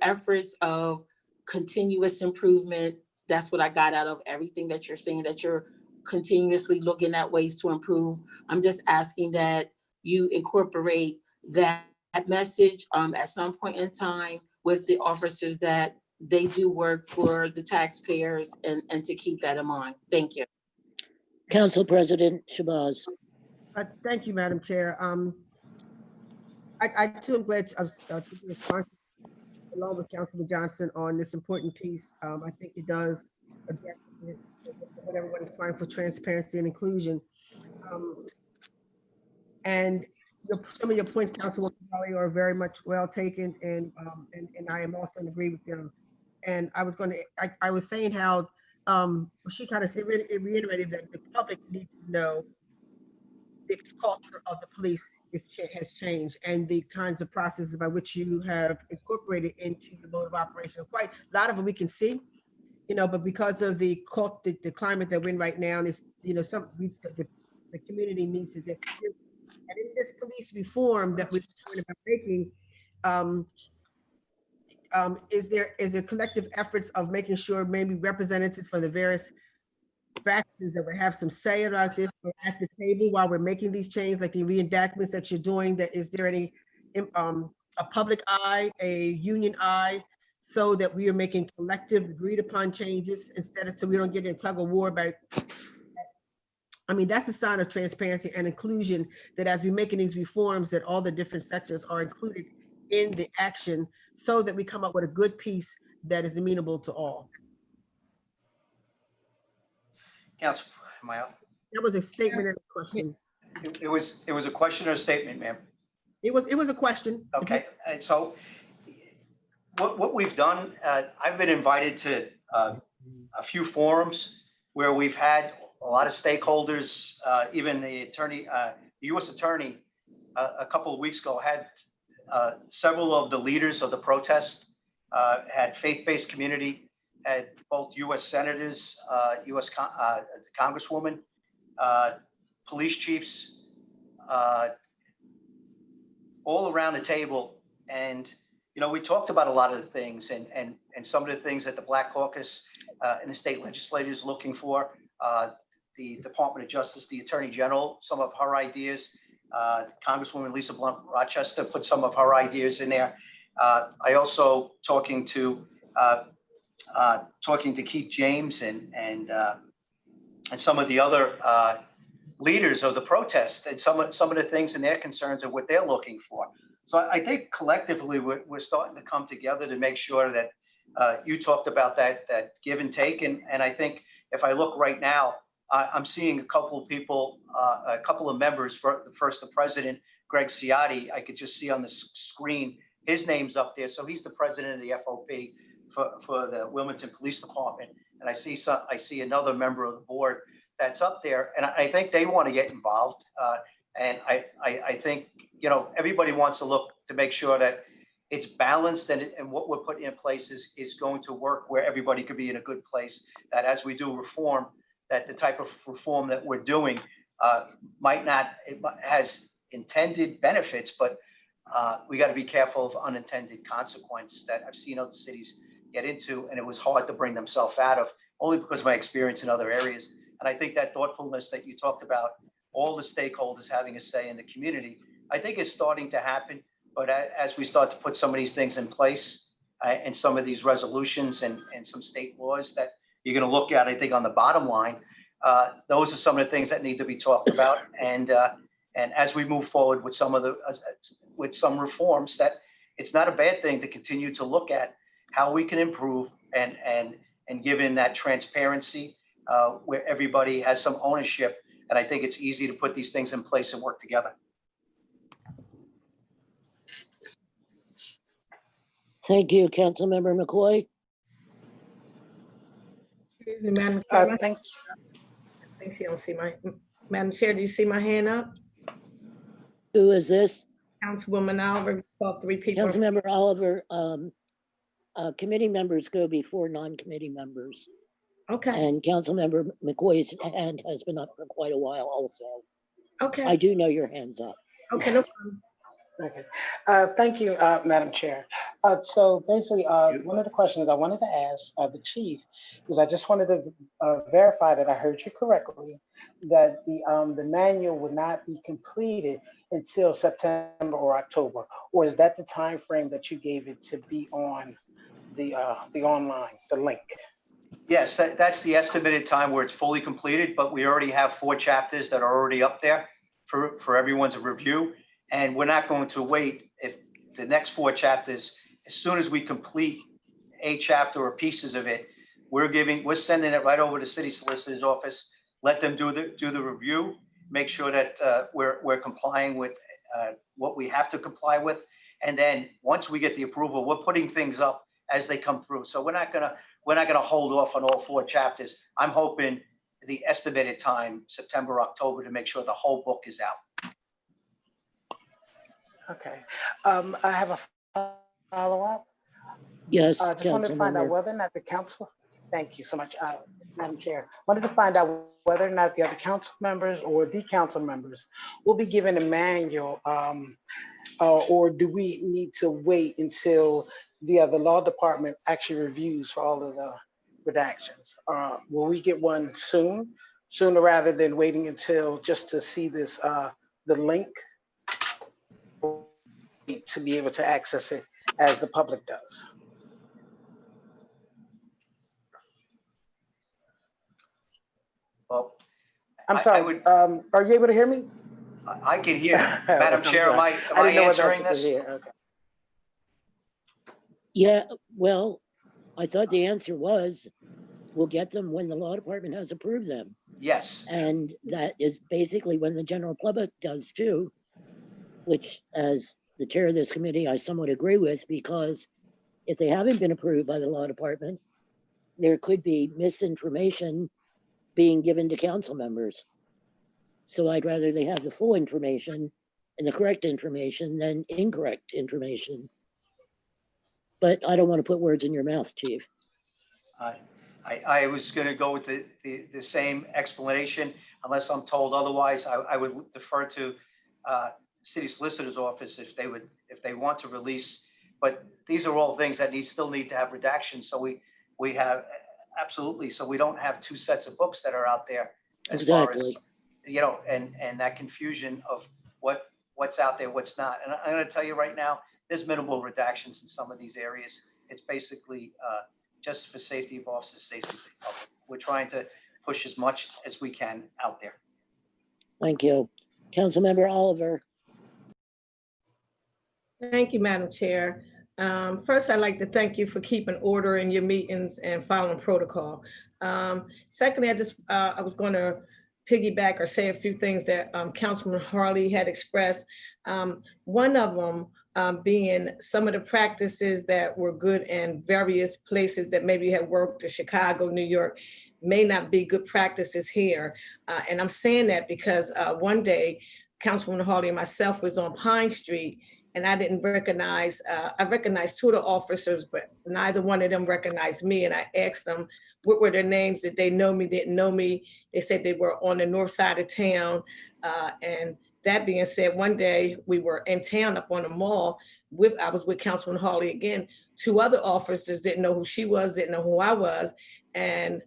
efforts of continuous improvement. That's what I got out of everything that you're saying, that you're continuously looking at ways to improve. I'm just asking that you incorporate that message at some point in time with the officers, that they do work for the taxpayers, and to keep that in mind. Thank you. Council President Shabazz. Thank you, Madam Chair. I too am glad to be responsible along with Councilman Johnson on this important piece. I think it does address what everyone is crying for: transparency and inclusion. And some of your points, Councilwoman Kelly, are very much well taken, and I am also in agree with them. And I was saying how she kind of reiterated that the public needs to know the culture of the police has changed, and the kinds of processes by which you have incorporated into the mode of operation. Quite a lot of it we can see, but because of the climate that we're in right now, and it's, the community needs to just. And in this police reform that we're talking about making, is there collective efforts of making sure maybe representatives from the various factions that would have some say about this at the table while we're making these changes, like the re-indictments that you're doing? That is there any a public eye, a union eye, so that we are making collective agreed upon changes instead of, so we don't get in tug of war about. I mean, that's a sign of transparency and inclusion, that as we're making these reforms, that all the different sectors are included in the action, so that we come up with a good piece that is amenable to all. Council, am I up? That was a statement and a question. It was a question or a statement, ma'am? It was a question. Okay, and so what we've done, I've been invited to a few forums where we've had a lot of stakeholders, even the attorney, the U.S. attorney, a couple of weeks ago had several of the leaders of the protest, had faith-based community, had both U.S. senators, U.S. Congresswoman, police chiefs, all around the table. And, we talked about a lot of the things, and some of the things that the Black Caucus and the state legislature is looking for. The Department of Justice, the Attorney General, some of her ideas. Congresswoman Lisa Blunt Rochester put some of her ideas in there. I also talking to Keith James and some of the other leaders of the protest, and some of the things and their concerns and what they're looking for. So I think collectively we're starting to come together to make sure that you talked about that give and take, and I think if I look right now, I'm seeing a couple of people, a couple of members. First, the president, Greg Ciotti. I could just see on the screen his name's up there. So he's the president of the FOP for the Wilmington Police Department. And I see another member of the board that's up there, and I think they want to get involved. And I think everybody wants to look to make sure that it's balanced, and what we're putting in place is going to work where everybody could be in a good place. That as we do reform, that the type of reform that we're doing has intended benefits, but we got to be careful of unintended consequence that I've seen other cities get into, and it was hard to bring themselves out of, only because of my experience in other areas. And I think that thoughtfulness that you talked about, all the stakeholders having a say in the community, I think is starting to happen. But as we start to put some of these things in place, and some of these resolutions and some state laws that you're going to look at, I think on the bottom line, those are some of the things that need to be talked about. And as we move forward with with some reforms, that it's not a bad thing to continue to look at how we can improve and given that transparency where everybody has some ownership. And I think it's easy to put these things in place and work together. Thank you, Councilmember McCoy. Excuse me, Madam Chair. Thank I think she don't see Madam Chair, do you see my hand up? Who is this? Councilwoman Oliver, called 3 people. Councilmember Oliver, committee members go before non-committee members. Okay, And Councilmember McCoy's hand has been up for quite a while also. I okay, do know your hand's up. okay, no problem. Okay. Thank you, Madam Chair. So basically, one of the questions I wanted to ask the chief was I just wanted to verify that I heard you correctly, that the manual would not be completed until September or October, or is that the time frame that you gave it to be on the online, the link? Yes, that's the estimated time where it's fully completed, but we already have 4 chapters that are already up there for everyone's review. And we're not going to wait if the next 4 chapters, as soon as we complete a chapter or pieces of it, we're sending it right over to city solicitor's office, let them do the review, make sure that we're complying with what we have to comply with. And then once we get the approval, we're putting things up as they come through. So we're not gonna hold off on all 4 chapters. I'm hoping the estimated time, September, October, to make sure the whole book is out. Okay. I have a follow-up. Yes, I just wanted to find out Councilmember. whether or not the council, thank you so much, Madam Chair. Wanted to find out whether or not the other council members or the council members will be given a manual, or do we need to wait until the law department actually reviews for all of the redactions? Will we get one sooner rather than waiting until just to see this, the link, to be able to access it as the public does? Well, I'm sorry, are you able to hear me? I can hear you. Madam I'm Chair, sorry. am I didn't know whether answering you could this? hear. Okay. Yeah, well, I thought the answer was, we'll get them when the law department has approved them. Yes. And that is basically when the general public does too, which, as the chair of this committee, I somewhat agree with, because if they haven't been approved by the law department, there could be misinformation being given to council members. So I'd rather they have the full information and the correct information than incorrect information. But I don't want to put words in your mouth, Chief. I was going to go with the same explanation, unless I'm told otherwise. I would defer to city solicitor's office if they want to release. But these are all things that still need to have redactions. So we have absolutely. So we don't have 2 sets of books that are out there. As far as, and that confusion of what's out there, what's not. And I'm going to tell you right now, there's minimal redactions in some of these areas. It's basically just for safety of officers, safety of the public. We're trying to push as much as we can out there. Thank you. Councilmember Oliver. Thank you, Madam Chair. First, I'd like to thank you for keeping order in your meetings and following protocol. Secondly, I was going to piggyback or say a few things that Councilman Harley had expressed. One of them being some of the practices that were good in various places that maybe had worked in Chicago, New York, may not be good practices here. And I'm saying that because one day, Councilwoman Harley and myself was on Pine Street, and I didn't recognize, I recognized 2 of the officers, but neither one of them recognized me. And I asked them, what were their names? Did they know me, didn't know me? They said they were on the north side of town. And that being said, one day we were in town up on the mall. I was with Councilman Harley again. 2 other officers didn't know who she was, didn't know who I was. And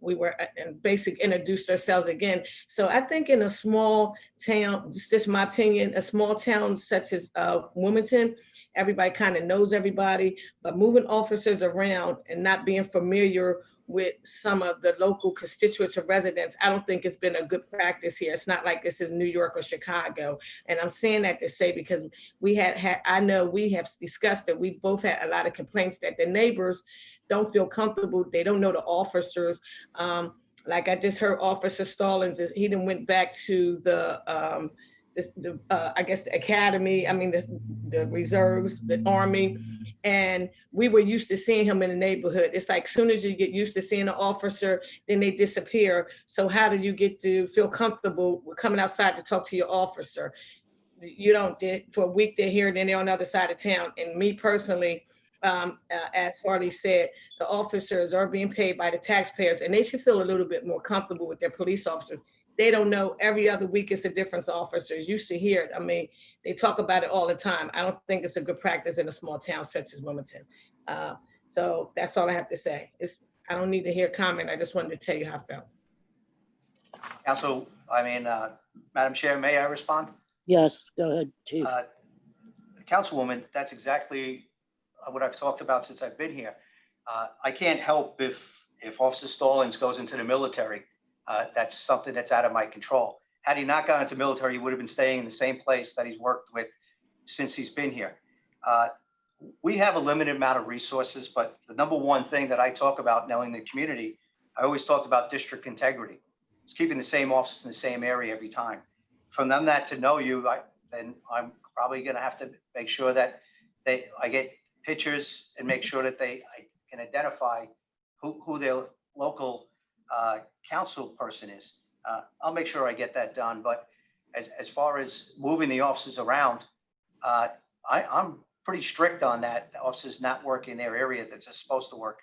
we were and basically introduced ourselves again. So I think in a small town, it's just my opinion, a small town such as Wilmington, everybody kind of knows everybody, but moving officers around and not being familiar with some of the local constituents or residents, I don't think it's been a good practice here. It's not like this is New York or Chicago. And I'm saying that to say, because we I know we have discussed that we both had a lot of complaints that the neighbors don't feel comfortable. They don't know the officers. Like I just heard Officer Stallings, he then went back to the I guess the academy, the reserves, the Army. And we were used to seeing him in the neighborhood. It's like, soon as you get used to seeing an officer, then they disappear. So how do you get to feel comfortable with coming outside to talk to your officer? You don't, for a week they're here, then they're on the other side of town. And me personally, as Harley said, the officers are being paid by the taxpayers, and they should feel a little bit more comfortable with their police officers. They don't know every other week it's a different officers. You should hear it. I mean, they talk about it all the time. I don't think it's a good practice in a small town such as Wilmington. So that's all I have to say. I don't need to hear comment. I just wanted to tell you how I felt. Council, Madam Chair, may I respond? Yes, go ahead, Chief. Councilwoman, that's exactly what I've talked about since I've been here. I can't help if Officer Stallings goes into the military. That's something that's out of my control. Had he not gone into military, he would have been staying in the same place that he's worked with since he's been here. We have a limited amount of resources, but the number one thing that I talk about knowing the community, I always talked about district integrity. It's keeping the same officers in the same area every time. From them that to know you, then I'm probably going to have to make sure that I get pictures and make sure that I can identify who their local council person is. I'll make sure I get that done. But as far as moving the officers around, I'm pretty strict on that. The officers not working their area that's supposed to work.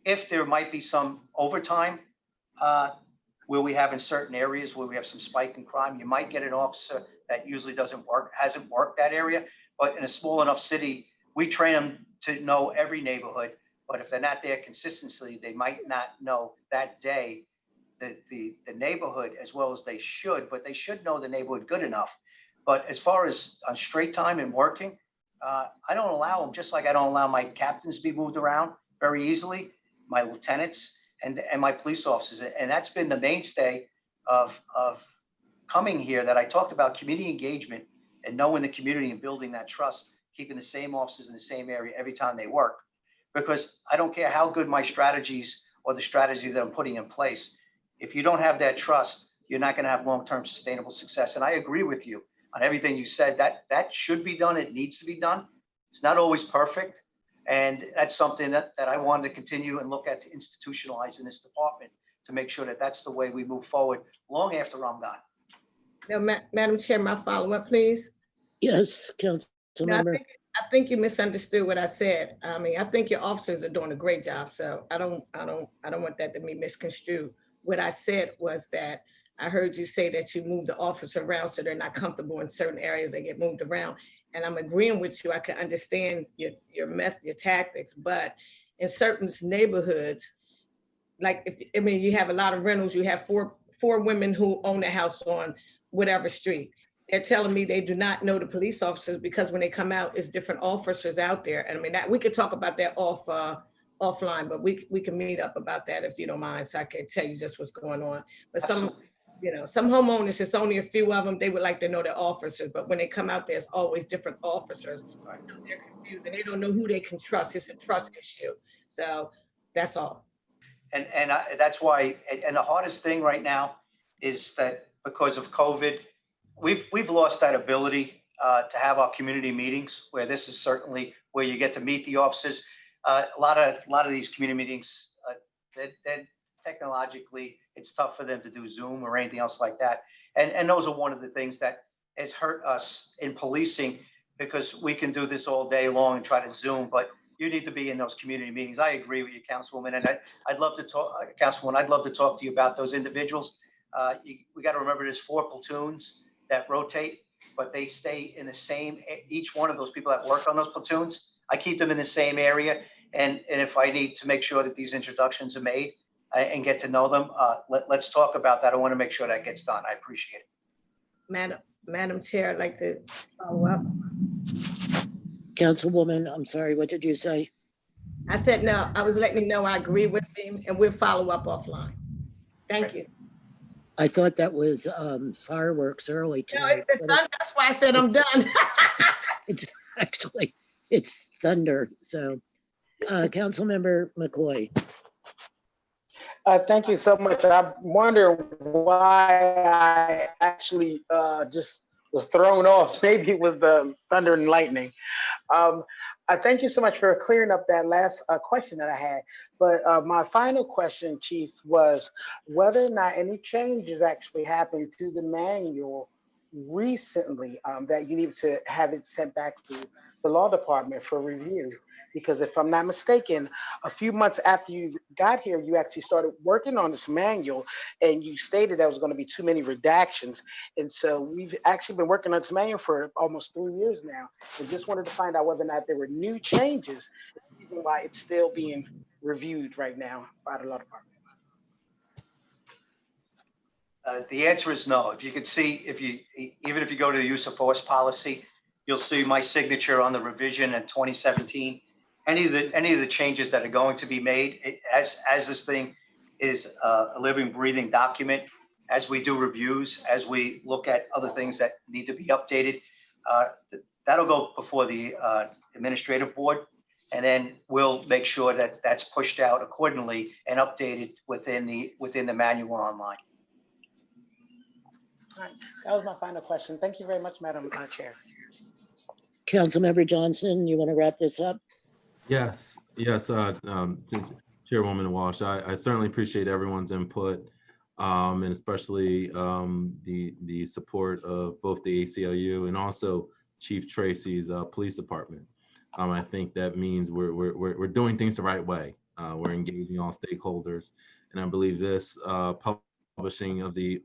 If there might be some overtime where we have in certain areas where we have some spike in crime, you might get an officer that usually hasn't worked that area. But in a small enough city, we train them to know every neighborhood. But if they're not there consistently, they might not know that day the neighborhood as well as they should, but they should know the neighborhood good enough. But as far as on straight time and working, I don't allow them, just like I don't allow my captains to be moved around very easily, my lieutenants and my police officers. And that's been the mainstay of coming here, that I talked about community engagement and knowing the community and building that trust, keeping the same officers in the same area every time they work. Because I don't care how good my strategies or the strategies that I'm putting in place, if you don't have that trust, you're not going to have long-term sustainable success. And I agree with you on everything you said. That should be done. It needs to be done. It's not always perfect. And that's something that I wanted to continue and look at to institutionalize in this department to make sure that that's the way we move forward long after I'm gone. Now, Madam Chair, my follow-up, please. Yes, Council Member. I think you misunderstood what I said. I mean, I think your officers are doing a great job. So I don't want that to be misconstrued. What I said was that I heard you say that you move the officer around so they're not comfortable in certain areas, they get moved around. And I'm agreeing with you. I can understand your method, your tactics, but in certain neighborhoods, like you have a lot of rentals, you have four women who own a house on whatever street. They're telling me they do not know the police officers because when they come out, it's different officers out there. And I mean, we could talk about that offline, but we can meet up about that if you don't mind. So I can tell you just what's going on. But some homeowners, it's only a few of them, they would like to know their officers, but when they come out, there's always different officers. They're confused and they don't know who they can trust. It's a trust issue. So that's all. And that's why, and the hardest thing right now is that because of COVID, we've lost that ability to have our community meetings, where this is certainly where you get to meet the officers. A lot of these community meetings, they're technologically, it's tough for them to do Zoom or anything else like that. And those are one of the things that has hurt us in policing, because we can do this all day long and try to Zoom, but you need to be in those community meetings. I agree with you, Councilwoman, and I'd love to talk, Councilwoman, I'd love to talk to you about those individuals. We got to remember there's 4 platoons that rotate, but they stay in the same, each one of those people that work on those platoons, I keep them in the same area. And if I need to make sure that these introductions are made and get to know them, let's talk about that. I want to make sure that gets done. I appreciate it. Madam Chair, I'd like to follow up. Councilwoman, I'm sorry, what did you say? I said, no, I was letting him know I agree with him and we'll follow up offline. Thank you. I thought that was fireworks early tonight. No, it's the thunder. That's why I said I'm done. It's thunder. So, Councilmember McCoy. Thank you so much. I'm wondering why I actually just was thrown off. Maybe it was the thunder and lightning. I thank you so much for clearing up that last question that I had. But my final question, Chief, was whether or not any changes actually happened to the manual recently that you need to have it sent back to the law department for review. because if I'm not mistaken, a few months after you got here, you actually started working on this manual, and you stated there was going to be too many redactions. And so we've actually been working on this manual for almost 3 years now, and just wanted to find out whether or not there were new changes, the reason why it's still being reviewed right now by the law department. The answer is no. If you can see, even if you go to the use of force policy, you'll see my signature on the revision in 2017. Any of the changes that are going to be made, as this thing is a living, breathing document, as we do reviews, as we look at other things that need to be updated, that'll go before the administrative board, and then we'll make sure that that's pushed out accordingly and updated within the manual online. All right, that was my final question. Thank you very much, Madam Chair. Councilmember Johnson, you want to wrap this up? Yes, Chairwoman Walsh, I certainly appreciate everyone's input, and especially the support of both the ACLU and also Chief Tracy's police department. I think that means we're doing things the right way. We're engaging all stakeholders, and I believe this publishing of the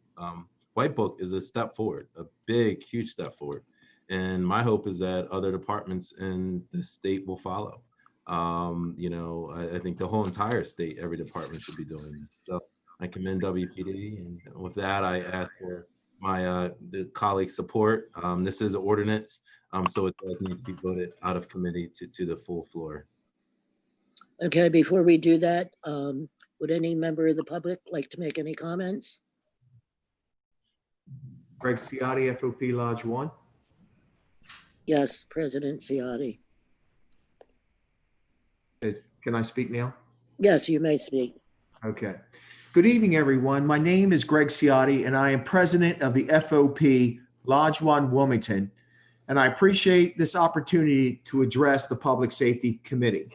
White Book is a step forward, a big, huge step forward. And my hope is that other departments in the state will follow. I think the whole entire state, every department should be doing this. So I commend WPD, and with that, I ask for my the colleague support. This is an ordinance, so it does need to be voted out of committee to the full floor. Okay, before we do that, would any member of the public like to make any comments? Greg Ciotti, FOP Lodge 1. Yes, President Ciotti. Can I speak now? Yes, you may speak. Okay. Good evening, everyone. My name is Greg Ciotti, and I am president of the FOP Lodge 1 Wilmington, and I appreciate this opportunity to address the Public Safety Committee.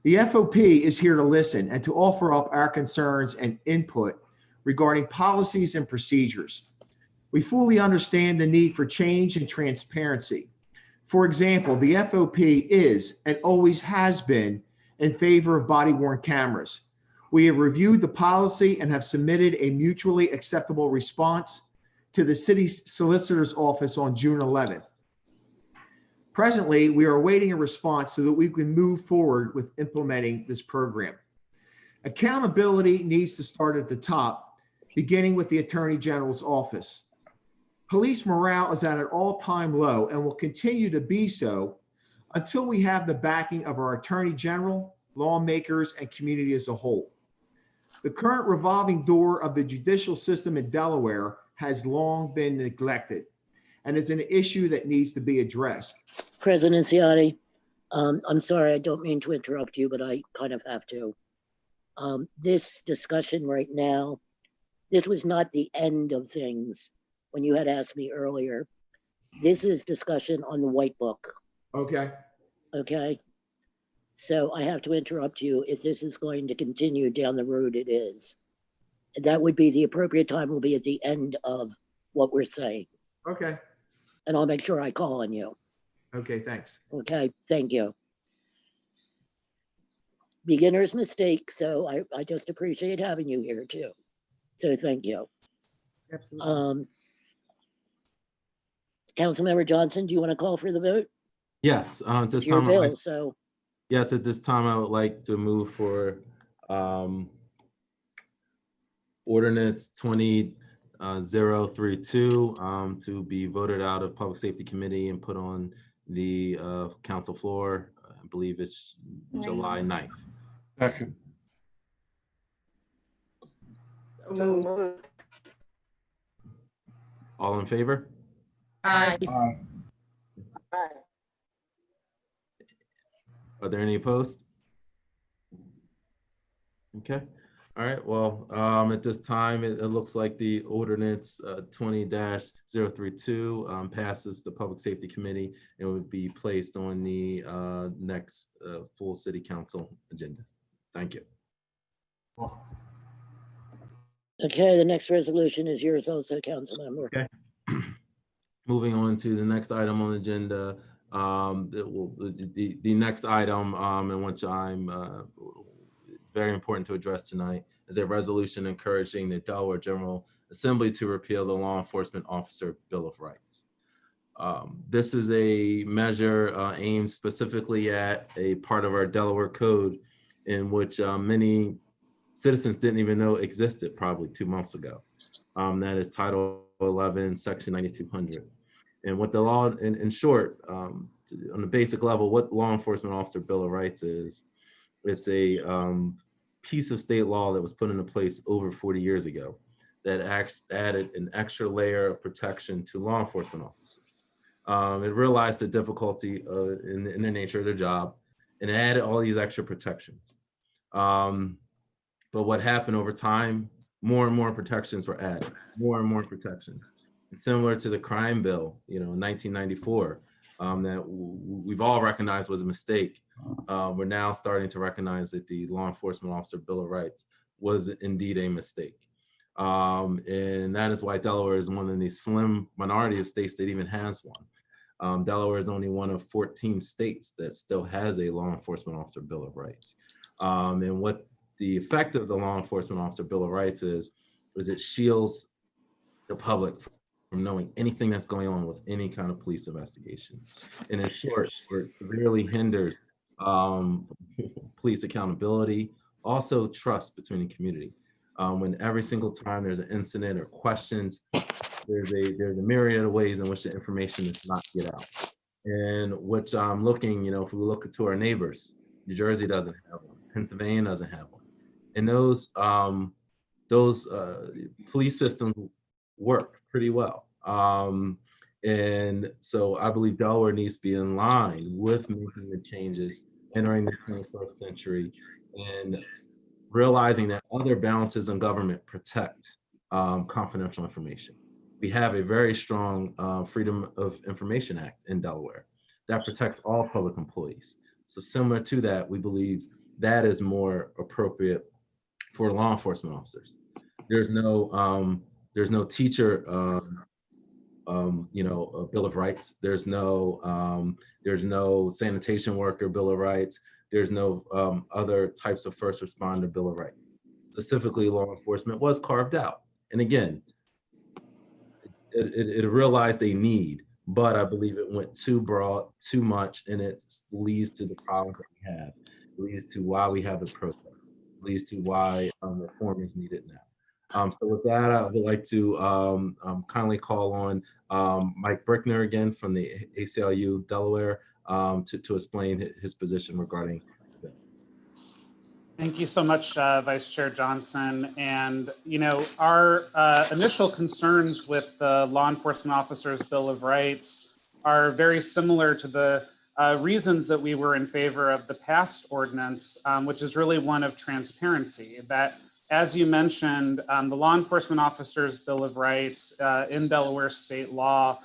The FOP is here to listen and to offer up our concerns and input regarding policies and procedures. We fully understand the need for change and transparency. For example, the FOP is and always has been in favor of body-worn cameras. We have reviewed the policy and have submitted a mutually acceptable response to the city solicitor's office on June 11th. Presently, we are awaiting a response so that we can move forward with implementing this program. Accountability needs to start at the top, beginning with the Attorney General's office. Police morale is at an all-time low and will continue to be so until we have the backing of our Attorney General, lawmakers, and community as a whole. The current revolving door of the judicial system in Delaware has long been neglected and is an issue that needs to be addressed. President Ciotti, I'm sorry, I don't mean to interrupt you, but I kind of have to. This discussion right now, this was not the end of things when you had asked me earlier. This is discussion on the White Book. Okay. Okay. So I have to interrupt you. If this is going to continue down the road, it is. That would be the appropriate time will be at the end of what we're saying. Okay. And I'll make sure I call on you. Okay, thanks. Okay, thank you. Beginner's mistake, so I just appreciate having you here too. So thank you. Absolutely. Councilmember Johnson, do you want to call for the vote? Yes, this It's your time, bill, so yes, at this time, I would like to move for Ordinance 20-032 to be voted out of Public Safety Committee and put on the council floor. I believe it's July 9th. Second. So moved. All in favor? Aye. Aye. Are there any opposed? Okay. All right. Well, at this time, it looks like the ordinance 20-032 passes the Public Safety Committee and would be placed on the next full City Council agenda. Thank you. okay, the next resolution is yours also, Councilmember. Okay. Moving on to the next item on the agenda, The next item, in which I'm very important to address tonight, is a resolution encouraging the Delaware General Assembly to repeal the Law Enforcement Officer Bill of Rights. This is a measure aimed specifically at a part of our Delaware Code in which many citizens didn't even know existed probably 2 months ago. That is Title 11, Section 9200. And what the law, in short, on the basic level, what Law Enforcement Officer Bill of Rights is, it's a piece of state law that was put into place over 40 years ago that added an extra layer of protection to law enforcement officers. It realized the difficulty in the nature of their job, and it added all these extra protections. But what happened over time, more and more protections were added, more and more protections. And similar to the crime bill, in 1994, that we've all recognized was a mistake. We're now starting to recognize that the Law Enforcement Officer Bill of Rights was indeed a mistake. And that is why Delaware is one of the slim minority of states that even has one. Delaware is only one of 14 states that still has a Law Enforcement Officer Bill of Rights. And what the effect of the Law Enforcement Officer Bill of Rights is it shields the public from knowing anything that's going on with any kind of police investigation. And in short, it severely hinders police accountability, also trust between the community. When every single time there's an incident or questions, there's a myriad of ways in which the information does not get out. And which I'm looking, if we look to our neighbors, New Jersey doesn't have one, Pennsylvania doesn't have one. And those police systems work pretty well. And so I believe Delaware needs to be in line with making the changes, entering the 21st century, and realizing that other balances in government protect confidential information. We have a very strong Freedom of Information Act in Delaware that protects all public employees. So similar to that, we believe that is more appropriate for law enforcement officers. There's no teacher, a Bill of Rights. There's no sanitation worker Bill of Rights. There's no other types of first responder Bill of Rights. Specifically, law enforcement was carved out. And again, it realized a need, but I believe it went too broad, too much, and it leads to the problems that we have. It leads to why we have the protest. It leads to why reform is needed now. So with that, I would like to kindly call on Mike Brickner again from the ACLU Delaware to explain his position regarding the bill. Thank you so much, Vice Chair Johnson. And, our initial concerns with the Law Enforcement Officers Bill of Rights are very similar to the reasons that we were in favor of the past ordinance, which is really one of transparency. That, as you mentioned, the Law Enforcement Officers Bill of Rights in Delaware state law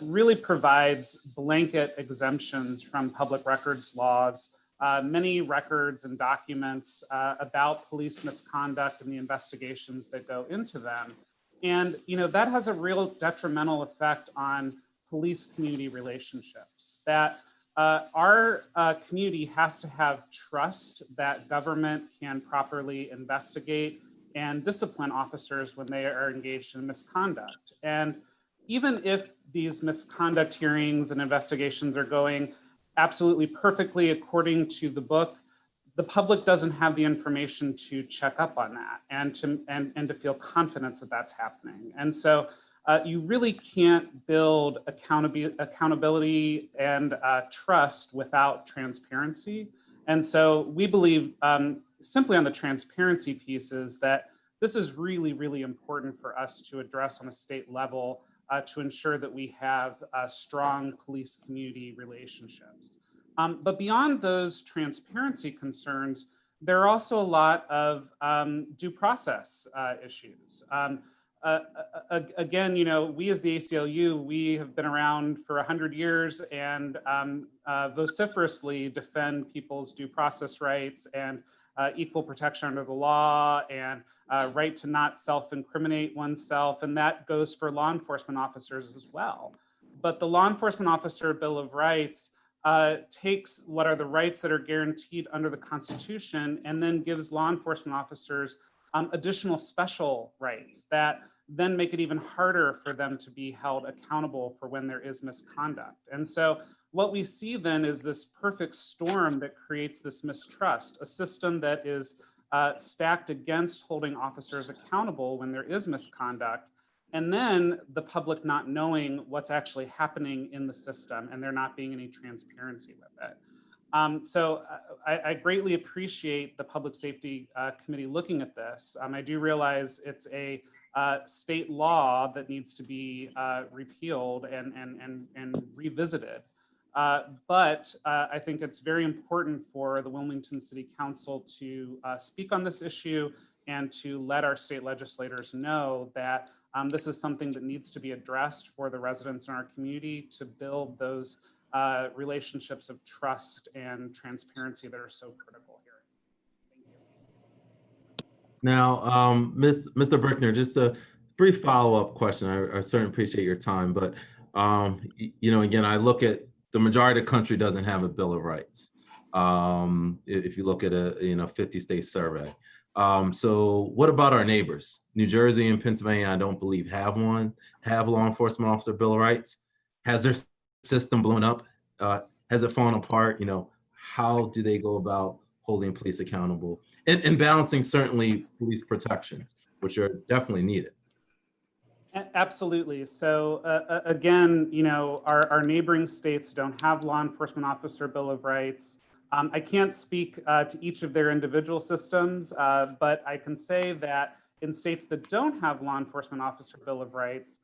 really provides blanket exemptions from public records laws. Many records and documents about police misconduct and the investigations that go into them. And, that has a real detrimental effect on police community relationships. That our community has to have trust that government can properly investigate and discipline officers when they are engaged in misconduct. And even if these misconduct hearings and investigations are going absolutely perfectly according to the book, the public doesn't have the information to check up on that and to feel confidence that that's happening. And so you really can't build accountability and trust without transparency. And so we believe simply on the transparency pieces that this is really, really important for us to address on a state level to ensure that we have strong police community relationships. But beyond those transparency concerns, there are also a lot of due process issues. Again, we as the ACLU, we have been around for 100 years and vociferously defend people's due process rights and equal protection under the law and right to not self-incriminate oneself. And that goes for law enforcement officers as well. But the Law Enforcement Officer Bill of Rights takes what are the rights that are guaranteed under the Constitution and then gives law enforcement officers additional special rights that then make it even harder for them to be held accountable for when there is misconduct. And so what we see then is this perfect storm that creates this mistrust, a system that is stacked against holding officers accountable when there is misconduct, and then the public not knowing what's actually happening in the system and there not being any transparency with it. So I greatly appreciate the Public Safety Committee looking at this. I do realize it's a state law that needs to be repealed and revisited. But I think it's very important for the Wilmington City Council to speak on this issue and to let our state legislators know that this is something that needs to be addressed for the residents in our community to build those relationships of trust and transparency that are so critical here. Thank you. Now, Mr. Brickner, just a brief follow-up question. I certainly appreciate your time, but again, I look at the majority of the country doesn't have a Bill of Rights. If you look at a 50-state survey. So what about our neighbors? New Jersey and Pennsylvania, I don't believe have law enforcement officer Bill of Rights. Has their system blown up? Has it fallen apart? How do they go about holding police accountable and balancing certainly police protections, which are definitely needed? Absolutely. So again, our neighboring states don't have law enforcement officer Bill of Rights. I can't speak to each of their individual systems, but I can say that in states that don't have law enforcement officer Bill of Rights,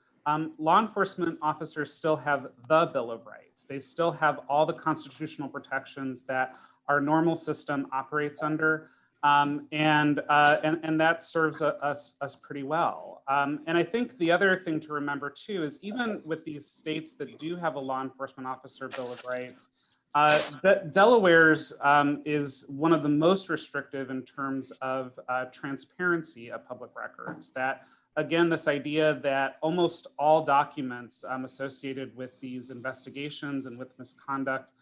law enforcement officers still have the Bill of Rights. They still have all the constitutional protections that our normal system operates under, and that serves us pretty well. And I think the other thing to remember too is even with these states that do have a law enforcement officer Bill of Rights, Delaware's is one of the most restrictive in terms of transparency of public records. That, again, this idea that almost all documents associated with these investigations and with misconduct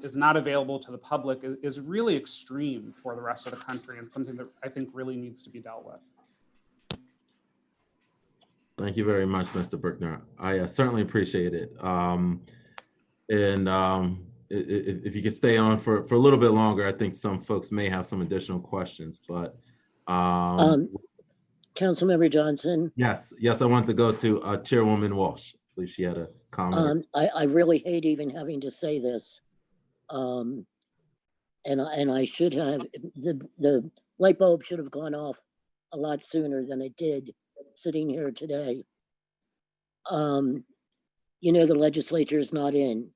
is not available to the public is really extreme for the rest of the country and something that I think really needs to be dealt with. Thank you very much, Mr. Brickner. I certainly appreciate it. If you could stay on for a little bit longer, I think some folks may have some additional questions, but. Councilmember Johnson. Yes, I want to go to Chairwoman Walsh. I believe she had a comment. I really hate even having to say this. And I should have, the light bulb should have gone off a lot sooner than it did sitting here today. The legislature is not in.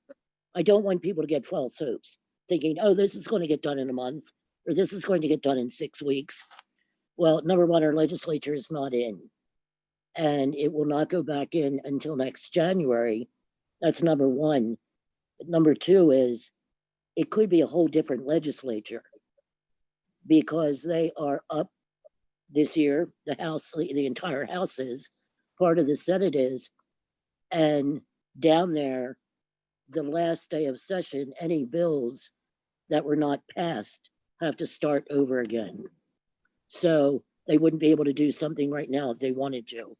I don't want people to get false hopes, thinking, oh, this is going to get done in a month, or this is going to get done in 6 weeks. Well, number one, our legislature is not in, and it will not go back in until next January. That's number one. But number two is, it could be a whole different legislature because they are up this year, the House, the entire House is, part of the Senate is, and down there, the last day of session, any bills that were not passed have to start over again. So they wouldn't be able to do something right now if they wanted to.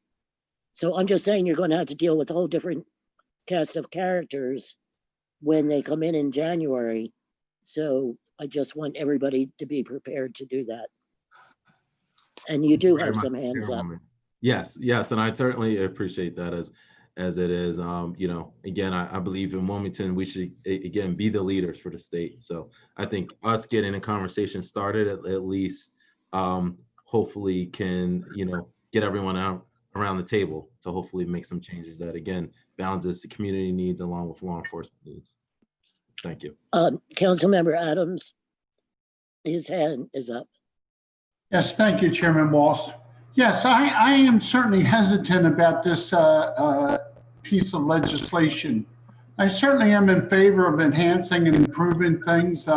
So I'm just saying you're going to have to deal with a whole different cast of characters when they come in January. So I just want everybody to be prepared to do that. And you do have some hands up. Yes, and I certainly appreciate that as it is. Again, I believe in Wilmington, we should, again, be the leaders for the state. So I think us getting a conversation started at least hopefully can, get everyone out around the table to hopefully make some changes that, again, balances the community needs along with law enforcement needs. Thank you. Councilmember Adams, his hand is up. Yes, thank you, Chairman Walsh. Yes, I am certainly hesitant about this piece of legislation. I certainly am in favor of enhancing and improving things.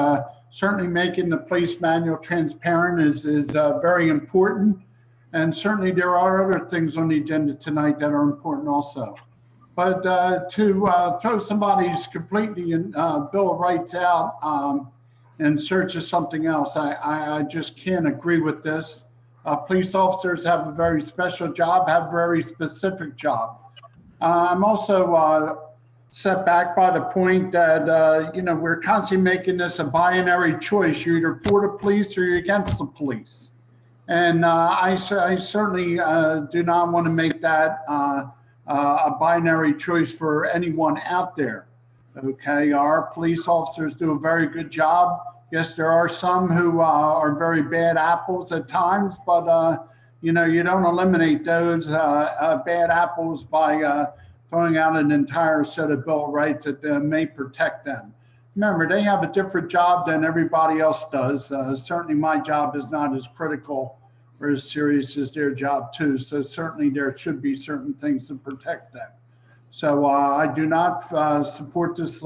Certainly making the police manual transparent is very important. And certainly there are other things on the agenda tonight that are important also. But to throw somebody's completely Bill of Rights out in search of something else, I just can't agree with this. Police officers have a very special job, have a very specific job. I'm also set back by the point that, you know, we're constantly making this a binary choice. You're either for the police or you're against the police. And I certainly do not want to make that a binary choice for anyone out there. Okay, our police officers do a very good job. Yes, there are some who are very bad apples at times, but you know, you don't eliminate those bad apples by throwing out an entire set of Bill of Rights that may protect them. Remember, they have a different job than everybody else does. Certainly my job is not as critical or as serious as their job too. So certainly there should be certain things to protect them. So I do not support this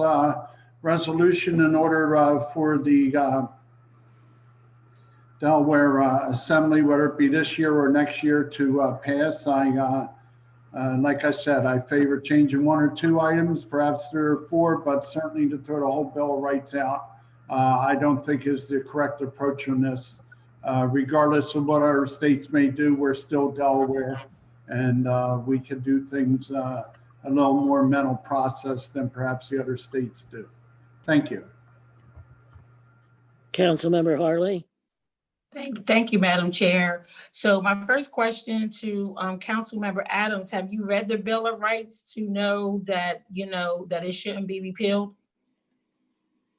resolution in order for the Delaware Assembly, whether it be this year or next year, to pass. Like I said, I favor changing one or two items, perhaps 3 or 4, but certainly to throw the whole Bill of Rights out, I don't think is the correct approach on this. Regardless of what our states may do, we're still Delaware, and we can do things a little more mental process than perhaps the other states do. Thank you. Councilmember Harley. Thank you, Madam Chair. So my first question to Councilmember Adams, have you read the Bill of Rights to know that, you know, that it shouldn't be repealed?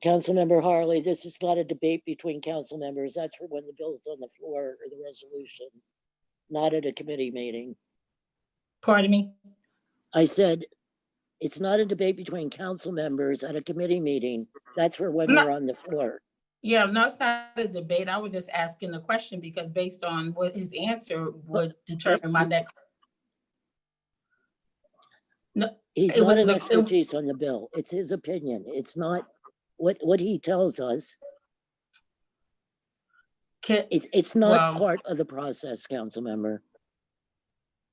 Councilmember Harley, this is not a debate between council members. That's for when the bill is on the floor or the resolution, not at a committee meeting. Pardon me? I said, it's not a debate between council members at a committee meeting. That's for when we're on the floor. Yeah, no, it's not a debate. I was just asking a question because based on what his answer would determine my next. No, He's not an expertise on the bill. It's his opinion. It's not what he tells us. It's not part of the process, council member.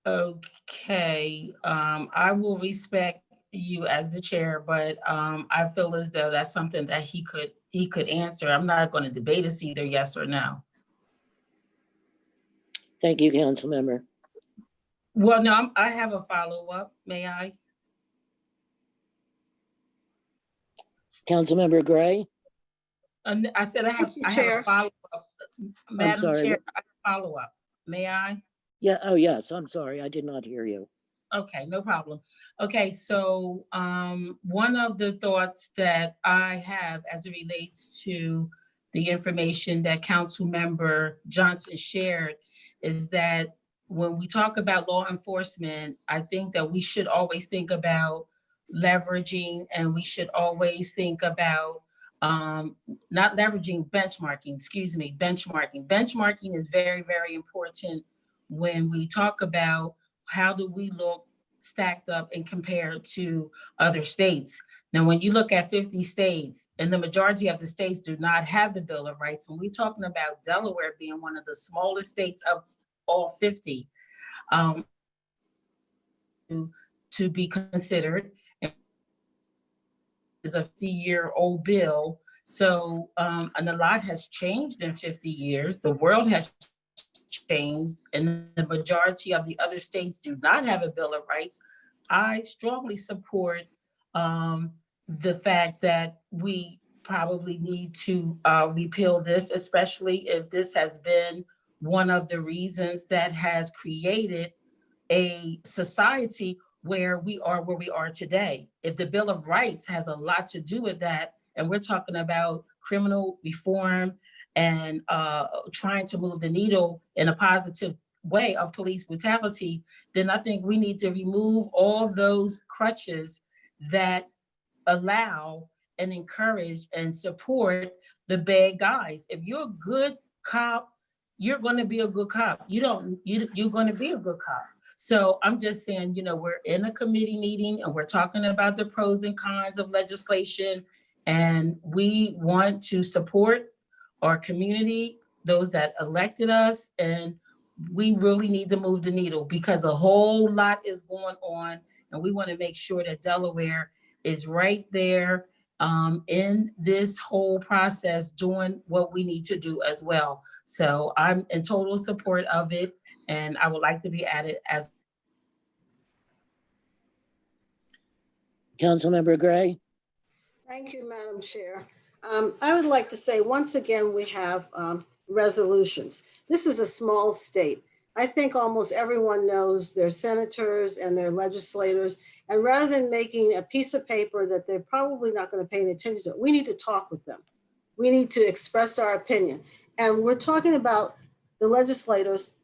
Okay, I will respect you as the chair, but I feel as though that's something that he could answer. I'm not going to debate it's either yes or no. Thank you, council member. Well, no, I have a follow-up. May I? Councilmember Gray? I said I have a follow-up. Madam Chair, I have a follow-up. May I? Yeah, oh yes, I'm sorry, I did not hear you. Okay, no problem. Okay, so one of the thoughts that I have as it relates to the information that Councilmember Johnson shared is that when we talk about law enforcement, I think that we should always think about leveraging, and we should always think about not leveraging, benchmarking, excuse me, benchmarking. Benchmarking is very, very important when we talk about how do we look stacked up and compared to other states. Now, when you look at 50 states, and the majority of the states do not have the Bill of Rights, when we're talking about Delaware being one of the smallest states of all 50, to be considered, is a 50-year-old bill. So, and a lot has changed in 50 years. The world has changed, and the majority of the other states do not have a Bill of Rights. I strongly support the fact that we probably need to repeal this, especially if this has been one of the reasons that has created a society where we are today. If the Bill of Rights has a lot to do with that, and we're talking about criminal reform and trying to move the needle in a positive way of police brutality, then I think we need to remove all those crutches that allow and encourage and support the bad guys. If you're a good cop, you're going to be a good cop. You're going to be a good cop. So I'm just saying, you know, we're in a committee meeting and we're talking about the pros and cons of legislation, and we want to support our community, those that elected us, and we really need to move the needle because a whole lot is going on And we want to make sure that Delaware is right there in this whole process, doing what we need to do as well. So I'm in total support of it, and I would like to be added as. Councilmember Gray. Thank you, Madam Chair. I would like to say, once again, we have resolutions. This is a small state. I think almost everyone knows their senators and their legislators. And rather than making a piece of paper that they're probably not going to pay any attention to, we need to talk with them. We need to express our opinion. And we're talking about the legislators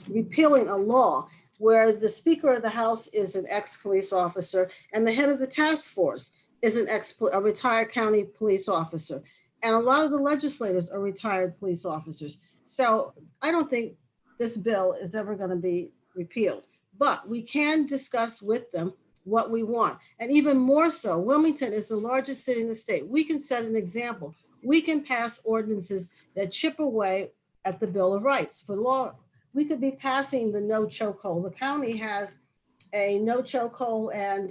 repealing a law where the Speaker of the House is an ex-police officer and the head of the task force is a retired county police officer. And a lot of the legislators are retired police officers. So I don't think this bill is ever going to be repealed, but we can discuss with them what we want. And even more so, Wilmington is the largest city in the state. We can set an example. We can pass ordinances that chip away at the Bill of Rights. For law, we could be passing the no chokehold. The county has a no chokehold and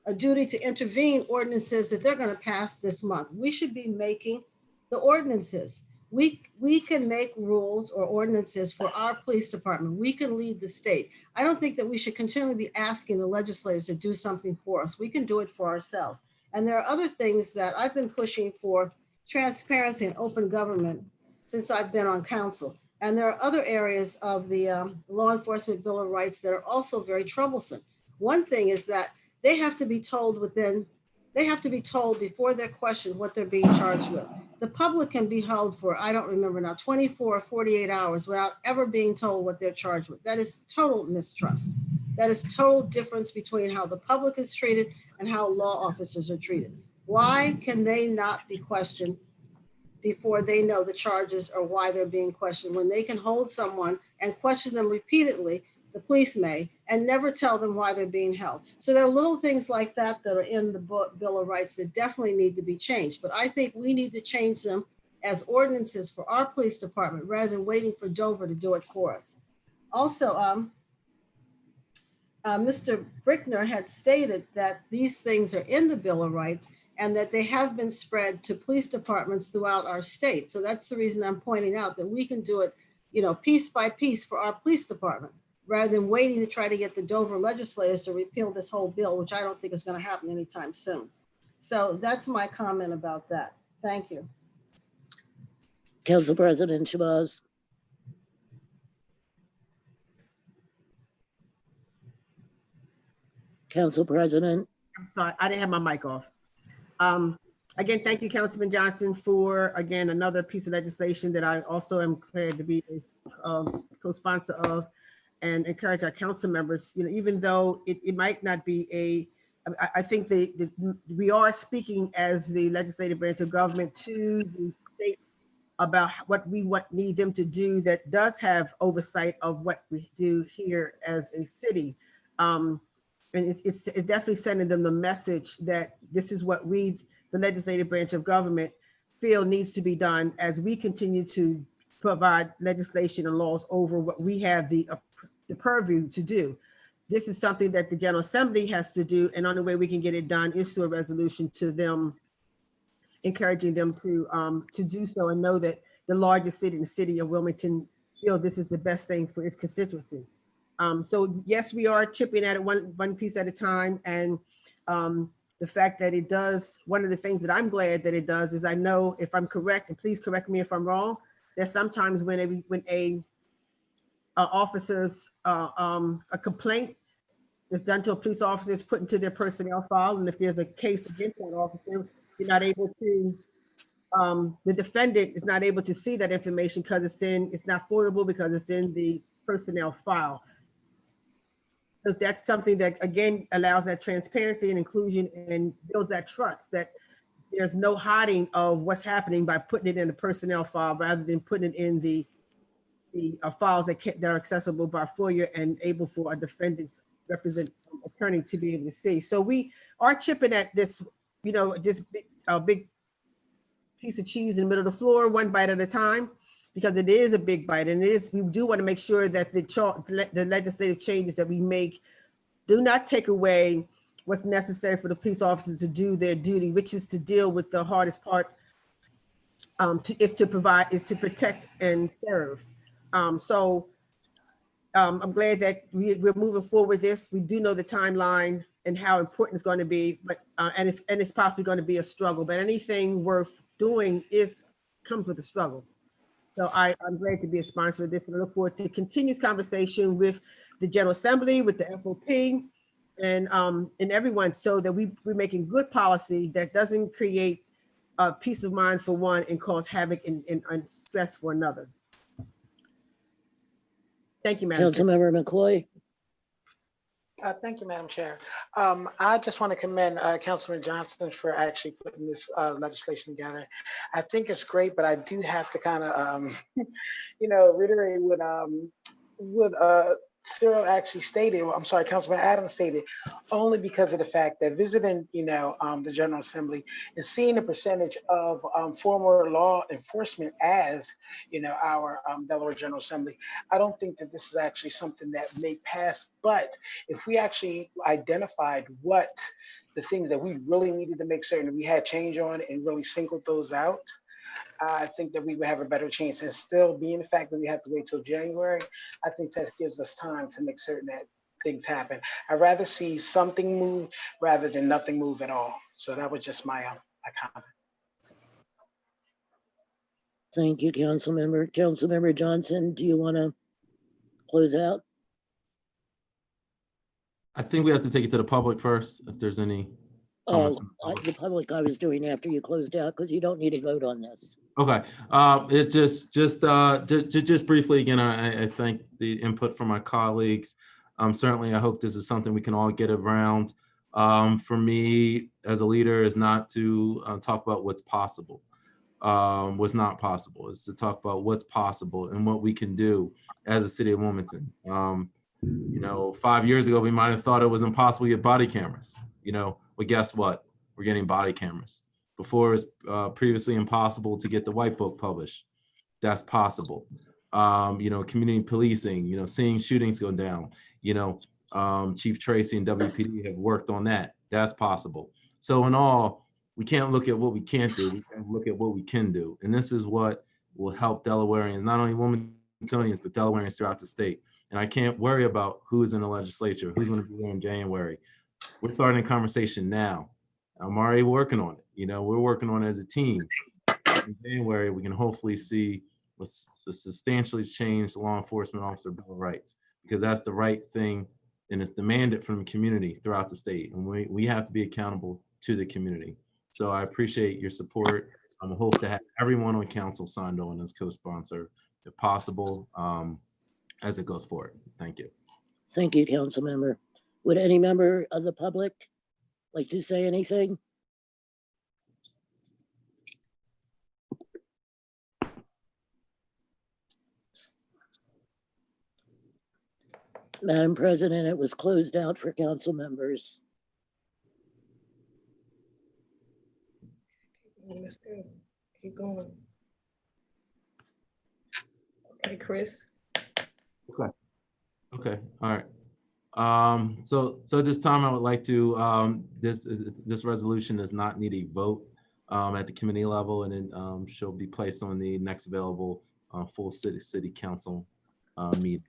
a duty to intervene ordinances that they're going to pass this month. We should be making the ordinances. We can make rules or ordinances for our police department. We can lead the state. I don't think that we should continually be asking the legislators to do something for us. We can do it for ourselves. And there are other things that I've been pushing for transparency and open government since I've been on council. And there are other areas of the law enforcement Bill of Rights that are also very troublesome. One thing is that they have to be told before they're questioned what they're being charged with. The public can be held for, I don't remember now, 24 or 48 hours without ever being told what they're charged with. That is total mistrust. That is total difference between how the public is treated and how law officers are treated. Why can they not be questioned before they know the charges or why they're being questioned, when they can hold someone and question them repeatedly, the police may, and never tell them why they're being held? So there are little things like that that are in the Bill of Rights that definitely need to be changed. But I think we need to change them as ordinances for our police department rather than waiting for Dover to do it for us. Also, Mr. Brickner had stated that these things are in the Bill of Rights and that they have been spread to police departments throughout our state. So that's the reason I'm pointing out that we can do it, piece by piece for our police department, rather than waiting to try to get the Dover legislators to repeal this whole bill, which I don't think is going to happen anytime soon. So that's my comment about that. Thank you. Council President Shabazz. Council President. I'm sorry, I didn't have my mic off. Again, thank you, Councilman Johnson, for, again, another piece of legislation that I also am glad to be a co-sponsor of, and encourage our council members, even though it might not be I think we are speaking as the legislative branch of government to the state about what we need them to do that does have oversight of what we do here as a city. And it's definitely sending them the message that this is what the legislative branch of government, feel needs to be done as we continue to provide legislation and laws over what we have the purview to do. This is something that the General Assembly has to do, and the only way we can get it done is through a resolution to them, encouraging them to do so, and know that the largest city in the city of Wilmington feel this is the best thing for its constituency. So yes, we are chipping at it one piece at a time, and the fact that it does, one of the things that I'm glad that it does is I know, if I'm correct, and please correct me if I'm wrong, that sometimes when a officer's a complaint is done to a police officer, is put into their personnel file, and if there's a case against that officer, you're not able to, the defendant is not able to see that information because it's not foilable because it's in the personnel file. So that's something that, again, allows that transparency and inclusion and builds that trust that there's no hiding of what's happening by putting it in the personnel file rather than putting it in the files that are accessible by FOIA and able for a defendant's attorney to be able to see. So we are chipping at this, this big piece of cheese in the middle of the floor, one bite at a time. because it is a big bite, and we do want to make sure that the legislative changes that we make do not take away what's necessary for the police officers to do their duty, which is to deal with the hardest part, is to protect and serve. I'm glad that we're moving forward with this. We do know the timeline and how important it's going to be, but and it's possibly going to be a struggle. But anything worth doing comes with a struggle. So I'm glad to be a sponsor of this, and I look forward to continued conversation with the General Assembly, with the FOP, and everyone, so that we're making good policy that doesn't create peace of mind for one and cause havoc and stress for another. Thank you, Madam Chair. Councilmember McCoy. Thank you, Madam Chair. I just want to commend Councilman Johnson for actually putting this legislation together. I think it's great, but I do have to kind of, reiterate what Cyril actually stated. I'm sorry, Councilman Adams stated, only because of the fact that visiting, the General Assembly and seeing the percentage of former law enforcement as, our Delaware General Assembly, I don't think that this is actually something that may pass. But if we actually identified what the things that we really needed to make certain that we had change on and really singled those out, I think that we would have a better chance. And still being the fact that we have to wait till January, I think that gives us time to make certain that things happen. I'd rather see something move rather than nothing move at all. So that was just my comment. Thank you, Councilmember. Councilmember Johnson, do you want to close out? I think we have to take it to the public first, if there's any comments from the public. The public I was doing after you closed out, because you don't need a vote on this. Okay, it just briefly again, I thank the input from my colleagues. Certainly, I hope this is something we can all get around. For me, as a leader, is not to talk about what's possible, what's not possible. Is to talk about what's possible and what we can do as a city of Wilmington. 5 years ago, we might have thought it was impossible to get body cameras. But guess what? We're getting body cameras. Before, it was previously impossible to get the white book published. That's possible. Community policing, seeing shootings go down. Chief Tracy and WPD have worked on that. That's possible. So in all, we can't look at what we can't do. We can look at what we can do. And this is what will help Delawareans, not only Wilmingtonians, but Delawareans throughout the state. And I can't worry about who is in the legislature, who's going to be there in January. We're starting a conversation now. I'm already working on it. We're working on it as a team. In January, we can hopefully see a substantially changed law enforcement officer bill of rights, because that's the right thing, and it's demanded from the community throughout the state. And we have to be accountable to the community. So I appreciate your support. I hope to have everyone on council signed on as co-sponsor, if possible, as it goes forward. Thank you. Thank you, Councilmember. Would any member of the public like to say anything? Madam President, it was closed out for council members. Let's go. Keep going. Okay, Chris. Okay. All right. So at this time, I would like to, this resolution does not need a vote at the committee level, and it shall be placed on the next available full city council meeting.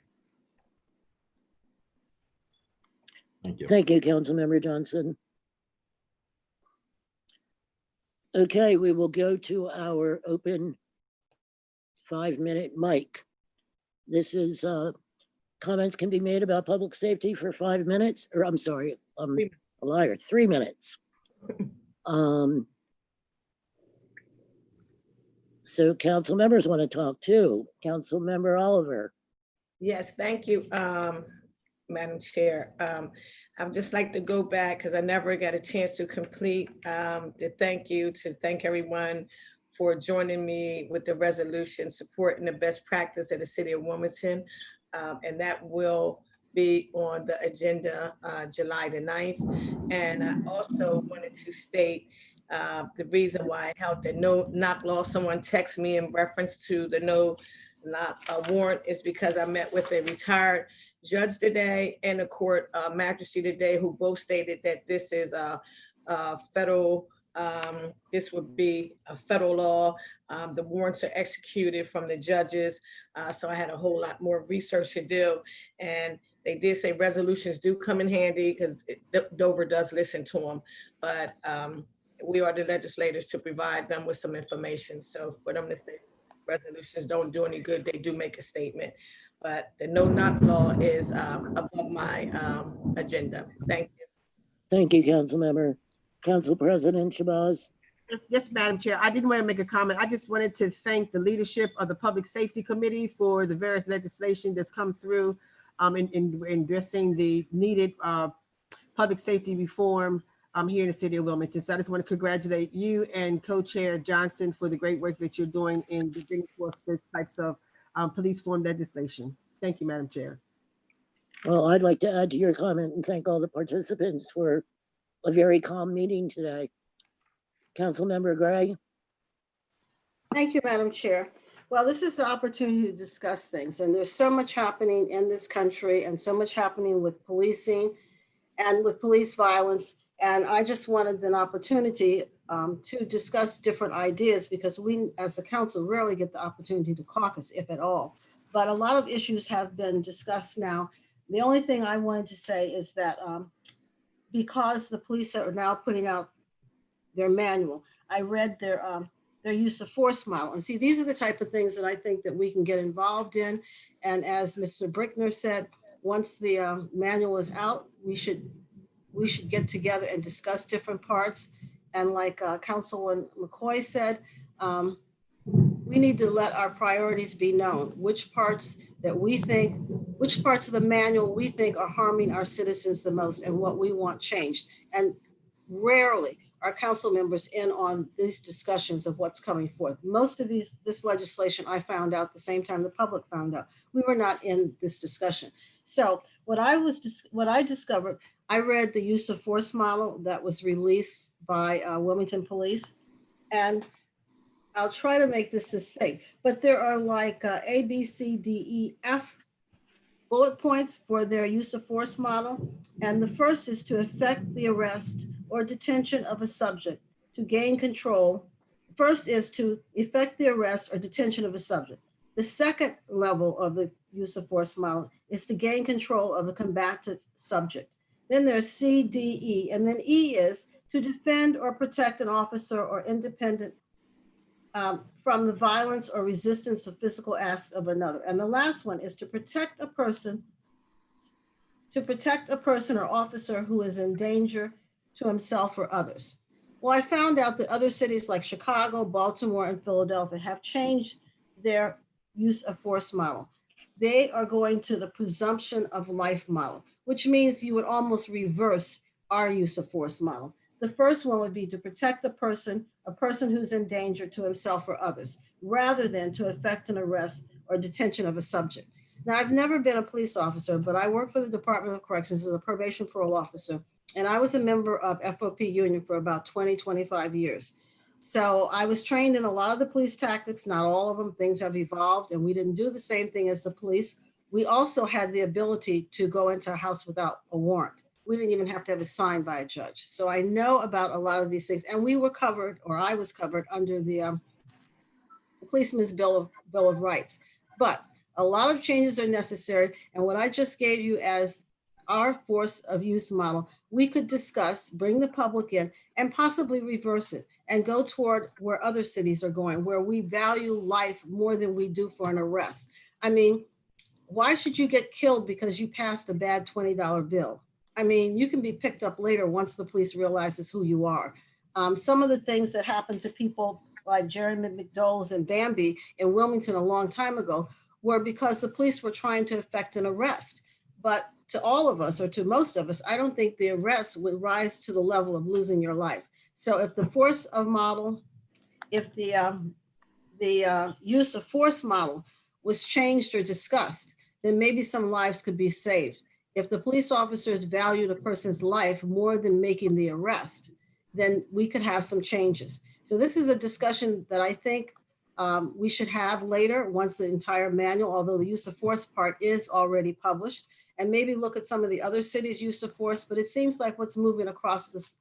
Thank you. Thank you, Councilmember Johnson. Okay, we will go to our open 5-minute mic. This is comments can be made about public safety for 5 minutes, or I'm sorry, I'm a liar, 3 minutes. So council members want to talk too. Councilmember Oliver. Yes, thank you, Madam Chair. I'd just like to go back, because I never got a chance to complete, to thank everyone for joining me with the resolution supporting the best practice of the city of Wilmington. And that will be on the agenda July the 9th. And I also wanted to state The reason why I held the no knock law, someone texted me in reference to the no knock warrant is because I met with a retired judge today and a court magistrate today who both stated that this is a federal, this would be a federal law. The warrants are executed from the judges. So I had a whole lot more research to do. And they did say resolutions do come in handy because Dover does listen to them. But we are the legislators to provide them with some information. So for them to say resolutions don't do any good, they do make a statement. But the no knock law is above my agenda. Thank you. Thank you, Councilmember. Council President Shabazz. Yes, Madam Chair. I didn't want to make a comment. I just wanted to thank the leadership of the Public Safety Committee for the various legislation that's come through in addressing the needed public safety reform here in the city of Wilmington. So I just want to congratulate you and Co-Chair Johnson for the great work that you're doing in bringing forth these types of police reform legislation. Thank you, Madam Chair. Well, I'd like to add to your comment and thank all the participants for a very calm meeting today. Councilmember Gray. Thank you, Madam Chair. Well, this is the opportunity to discuss things, and there's so much happening in this country and so much happening with policing and with police violence. And I just wanted an opportunity to discuss different ideas because we, as a council, rarely get the opportunity to caucus, if at all. But a lot of issues have been discussed now. The only thing I wanted to say is that because the police are now putting out their manual, I read their use of force model. And see, these are the type of things that I think that we can get involved in. And as Mr. Brickner said, once the manual is out, we should get together and discuss different parts. And like Councilwoman McCoy said, we need to let our priorities be known, which parts of the manual we think are harming our citizens the most and what we want changed. And rarely are council members in on these discussions of what's coming forth. Most of this legislation I found out the same time the public found out. We were not in this discussion. So what I discovered, I read the use of force model that was released by Wilmington Police, and I'll try to make this succinct, but there are like A, B, C, D, E, F bullet points for their use of force model. And the first is to effect the arrest or detention of a subject to gain control. First is to effect the arrest or detention of a subject. The second level of the use of force model is to gain control of a combative subject. Then there's C, D, E, and then E is to defend or protect an officer or independent from the violence or resistance of physical acts of another. And the last one is to protect a person or officer who is in danger to himself or others. Well, I found out that other cities like Chicago, Baltimore, and Philadelphia have changed their use of force model. They are going to the presumption of life model, which means you would almost reverse our use of force model. The first one would be to protect a person who's in danger to himself or others, rather than to effect an arrest or detention of a subject. Now, I've never been a police officer, but I work for the Department of Corrections as a probation parole officer, and I was a member of FOP Union for about 20, 25 years. So I was trained in a lot of the police tactics, not all of them. Things have evolved, and we didn't do the same thing as the police. We also had the ability to go into a house without a warrant. We didn't even have to have it signed by a judge. So I know about a lot of these things, and we were covered, or I was covered under the Policeman's Bill of Rights. But a lot of changes are necessary, and what I just gave you as our force of use model, we could discuss, bring the public in, and possibly reverse it and go toward where other cities are going, where we value life more than we do for an arrest. I mean, why should you get killed because you passed a bad $20 bill? I mean, you can be picked up later once the police realizes who you are. Some of the things that happened to people like Jeremy McDowell's and Bambi in Wilmington a long time ago were because the police were trying to effect an arrest. But to all of us, or to most of us, I don't think the arrest would rise to the level of losing your life. So if the force of model, if the use of force model was changed or discussed, then maybe some lives could be saved. If the police officers valued a person's life more than making the arrest, then we could have some changes. So this is a discussion that I think we should have later once the entire manual, although the use of force part is already published, and maybe look at some of the other cities' use of force. But it seems like what's moving across this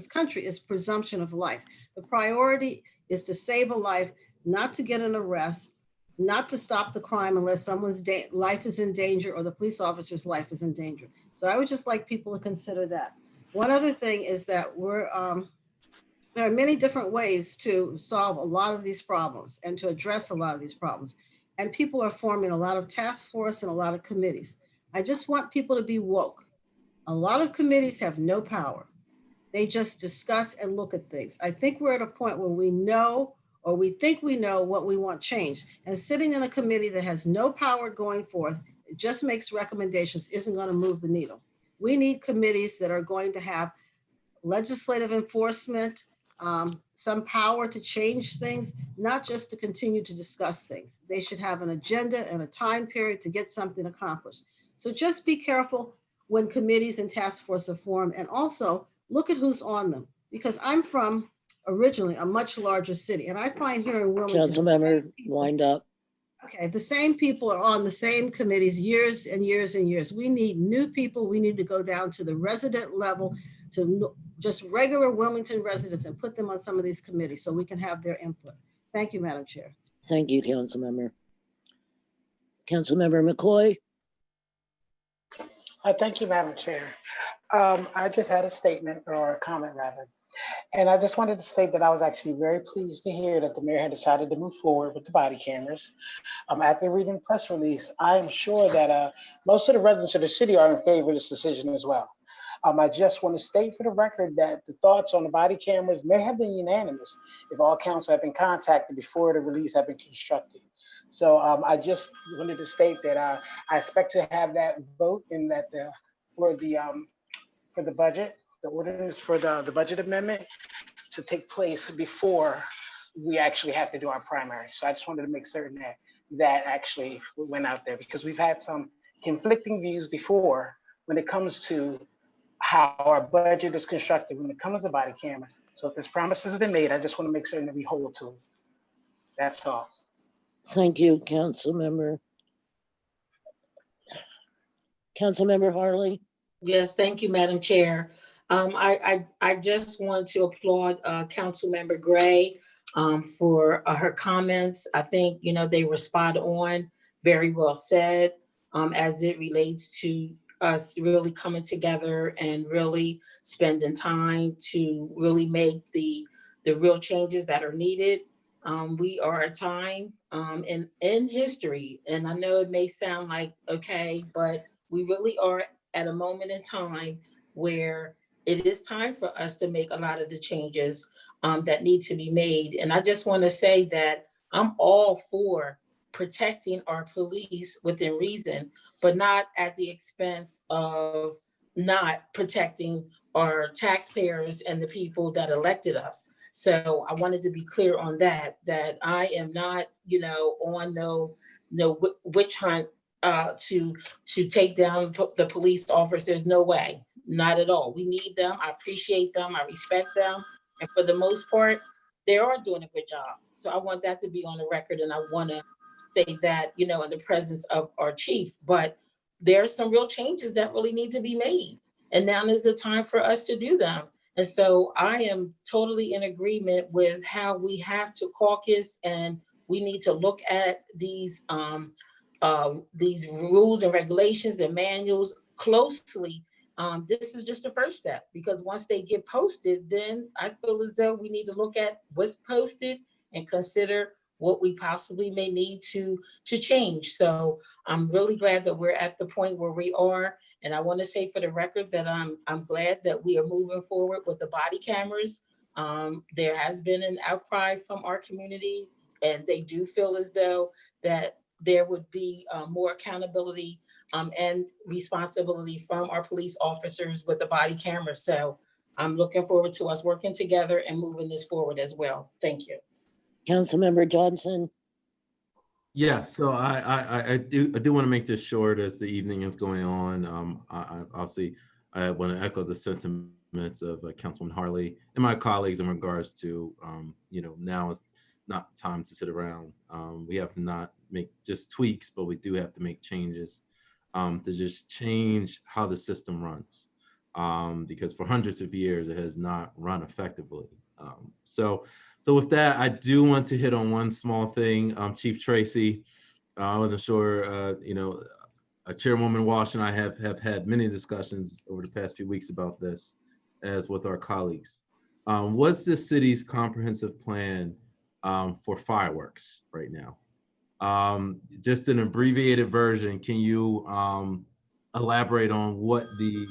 country is presumption of life. The priority is to save a life, not to get an arrest, not to stop the crime unless someone's life is in danger or the police officer's life is in danger. So I would just like people to consider that. One other thing is that there are many different ways to solve a lot of these problems and to address a lot of these problems. And people are forming a lot of task force and a lot of committees. I just want people to be woke. A lot of committees have no power. They just discuss and look at things. I think we're at a point where we know, or we think we know, what we want changed. And sitting in a committee that has no power going forth, it just makes recommendations, isn't going to move the needle. We need committees that are going to have legislative enforcement, some power to change things, not just to continue to discuss things. They should have an agenda and a time period to get something accomplished. So just be careful when committees and task force are formed, and also look at who's on them. Because I'm from originally a much larger city, and I find here in Wilmington— Councilmember, wind up. Okay, the same people are on the same committees years and years and years. We need new people. We need to go down to the resident level, to just regular Wilmington residents, and put them on some of these committees so we can have their input. Thank you, Madam Chair. Thank you, Councilmember. Councilmember McCoy? Thank you, Madam Chair. I just had a statement, or a comment rather. And I just wanted to state that I was actually very pleased to hear that the mayor had decided to move forward with the body cameras. After reading the press release, I am sure that most of the residents of the city are in favor of this decision as well. I just want to state for the record that the thoughts on the body cameras may have been unanimous if all council had been contacted before the release had been constructed. So I just wanted to state that I expect to have that vote in that for the budget, the ordinance for the budget amendment to take place before we actually have to do our primary. So I just wanted to make certain that that actually went out there, because we've had some conflicting views before when it comes to how our budget is constructed when it comes to body cameras. So if this promise has been made, I just want to make certain that we hold to it. That's all. Thank you, Councilmember. Councilmember Harley? Yes, thank you, Madam Chair. I just want to applaud Councilmember Gray for her comments. I think, they were spot on, very well said, as it relates to us really coming together and really spending time to really make the real changes that are needed. We are at a time in history, and I know it may sound like, okay, but we really are at a moment in time where it is time for us to make a lot of the changes that need to be made. And I just want to say that I'm all for protecting our police within reason, but not at the expense of not protecting our taxpayers and the people that elected us. So I wanted to be clear on that I am not, on no witch hunt to take down the police officers. No way, not at all. We need them. I appreciate them. I respect them. And for the most part, they are doing a good job. So I want that to be on the record. And I want to say that, in the presence of our chief, but there are some real changes that really need to be made. And now is the time for us to do them. And so I am totally in agreement with how we have to caucus, and we need to look at these rules and regulations and manuals closely. This is just the first step, because once they get posted, then I feel as though we need to look at what's posted and consider what we possibly may need to change. So I'm really glad that we're at the point where we are. And I want to say for the record that I'm glad that we are moving forward with the body cameras. There has been an outcry from our community, and they do feel as though that there would be more accountability and responsibility from our police officers with the body camera. So I'm looking forward to us working together and moving this forward as well. Thank you. Councilmember Johnson? Yeah, so I do want to make this short as the evening is going on. I obviously, I want to echo the sentiment comments of Councilman Harley and my colleagues in regards to, now is not time to sit around. We have to not make just tweaks, but we do have to make changes to just change how the system runs. Because for hundreds of years, it has not run effectively. So with that, I do want to hit on one small thing. Chief Tracy, I wasn't sure, Chairwoman Walsh and I have had many discussions over the past few weeks about this, as with our colleagues. What's the city's comprehensive plan for fireworks right now? Just an abbreviated version, can you elaborate on what the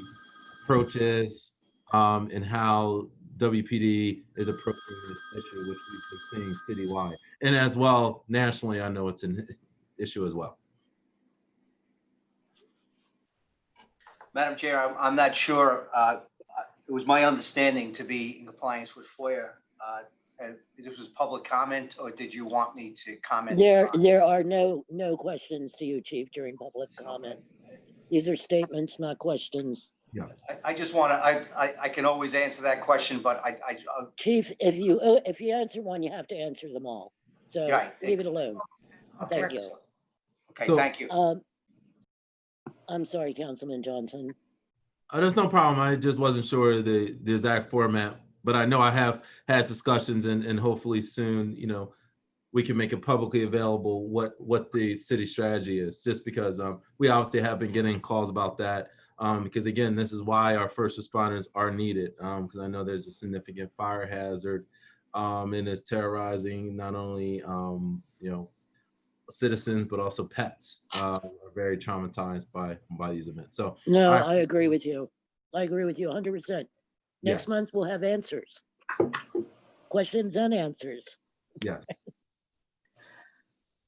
approach is and how WPD is approaching this issue, which we've been seeing citywide, and as well nationally? I know it's an issue as well. Madam Chair, I'm not sure. It was my understanding to be in compliance with FOIA. And this was public comment, or did you want me to comment? There are no questions to you, Chief, during public comment. These are statements, not questions. Yeah. I just want to, I can always answer that question, but Chief, if you answer one, you have to answer them all. So Right. leave it alone. Thank you. Okay, So- thank you. I'm sorry, Councilman Johnson. There's no problem. I just wasn't sure the exact format, but I know I have had discussions, and hopefully soon, we can make it publicly available what the city strategy is, just because we obviously have been getting calls about that. Because again, this is why our first responders are needed, because I know there's a significant fire hazard, and it's terrorizing not only citizens but also pets are very traumatized by these events. So No, I agree with you. I agree with you 100%. Next Yes. month we'll have answers, questions and answers. Yes.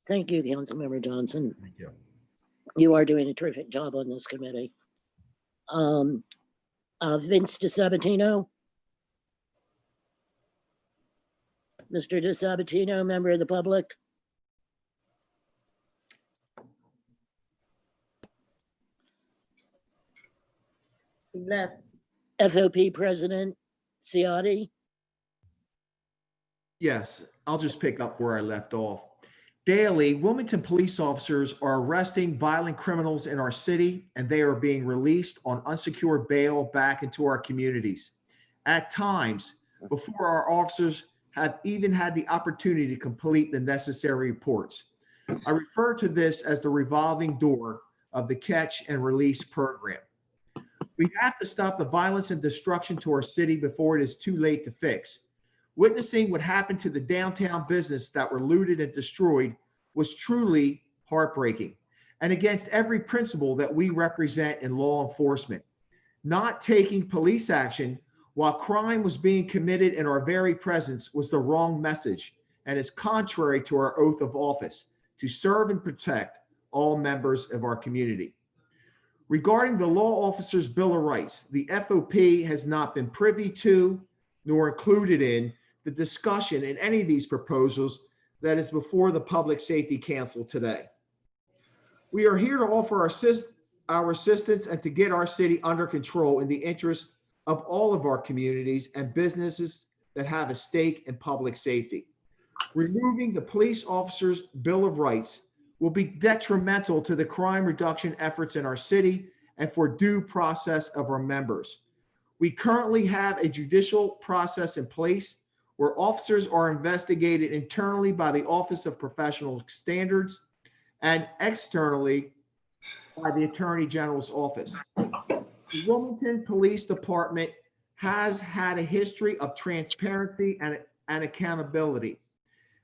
Thank you, Councilmember Johnson. Thank you. You are doing a terrific job on this committee. Vince DeSabatino. Mr. DeSabatino, member of the public. Left. FOP President Ciotti. Yes, I'll just pick up where I left off. Daily, Wilmington police officers are arresting violent criminals in our city, and they are being released on unsecured bail back into our communities. At times, before our officers have even had the opportunity to complete the necessary reports. I refer to this as the revolving door of the catch and release program. We have to stop the violence and destruction to our city before it is too late to fix. Witnessing what happened to the downtown business that were looted and destroyed was truly heartbreaking and against every principle that we represent in law enforcement. Not taking police action while crime was being committed in our very presence was the wrong message and is contrary to our oath of office to serve and protect all members of our community. Regarding the Law Officers' Bill of Rights, the FOP has not been privy to nor included in the discussion in any of these proposals that is before the Public Safety Council today. We are here to offer our assistance and to get our city under control in the interest of all of our communities and businesses that have a stake in public safety. Removing the Police Officers' Bill of Rights will be detrimental to the crime reduction efforts in our city and for due process of our members. We currently have a judicial process in place where officers are investigated internally by the Office of Professional Standards and externally by the Attorney General's office. The Wilmington Police Department has had a history of transparency and accountability.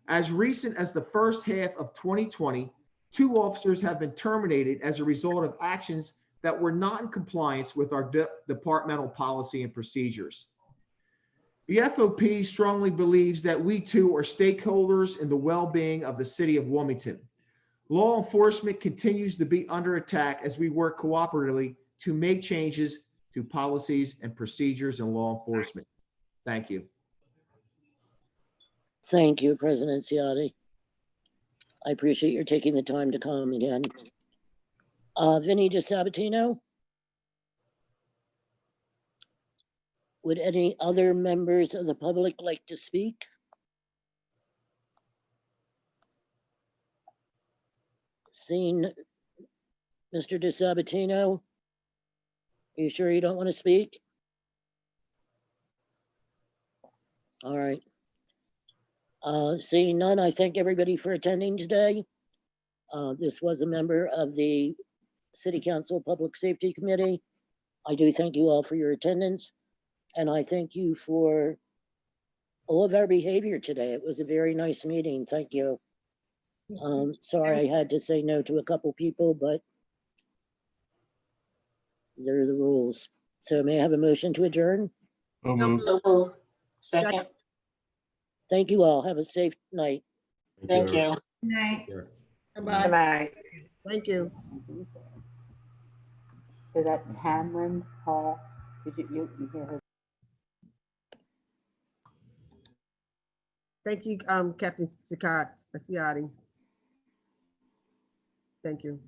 As recent as the first half of 2020, 2 officers have been terminated as a result of actions that were not in compliance with our departmental policy and procedures. The FOP strongly believes that we too are stakeholders in the well-being of the city of Wilmington. Law enforcement continues to be under attack as we work cooperatively to make changes to policies and procedures in law enforcement. Thank you. Thank you, President Ciotti. I appreciate your taking the time to come again. Vinny DeSabatino. Would any other members of the public like to speak? Seeing Mr. DeSabatino, are you sure you don't want to speak? All right. Seeing none, I thank everybody for attending today. This was a member of the City Council Public Safety Committee. I do thank you all for your attendance, and I thank you for all of our behavior today. It was a very nice meeting. Thank you. Sorry I had to say no to a couple people, but they're the rules. So may I have a motion to adjourn? So moved. Second. Thank you all. Have a safe night. Thank you. Good night. Good Bye. night. Thank you. So that Hamlin Hall, did you hear her? Thank you, Captain Ciotti. Thank you.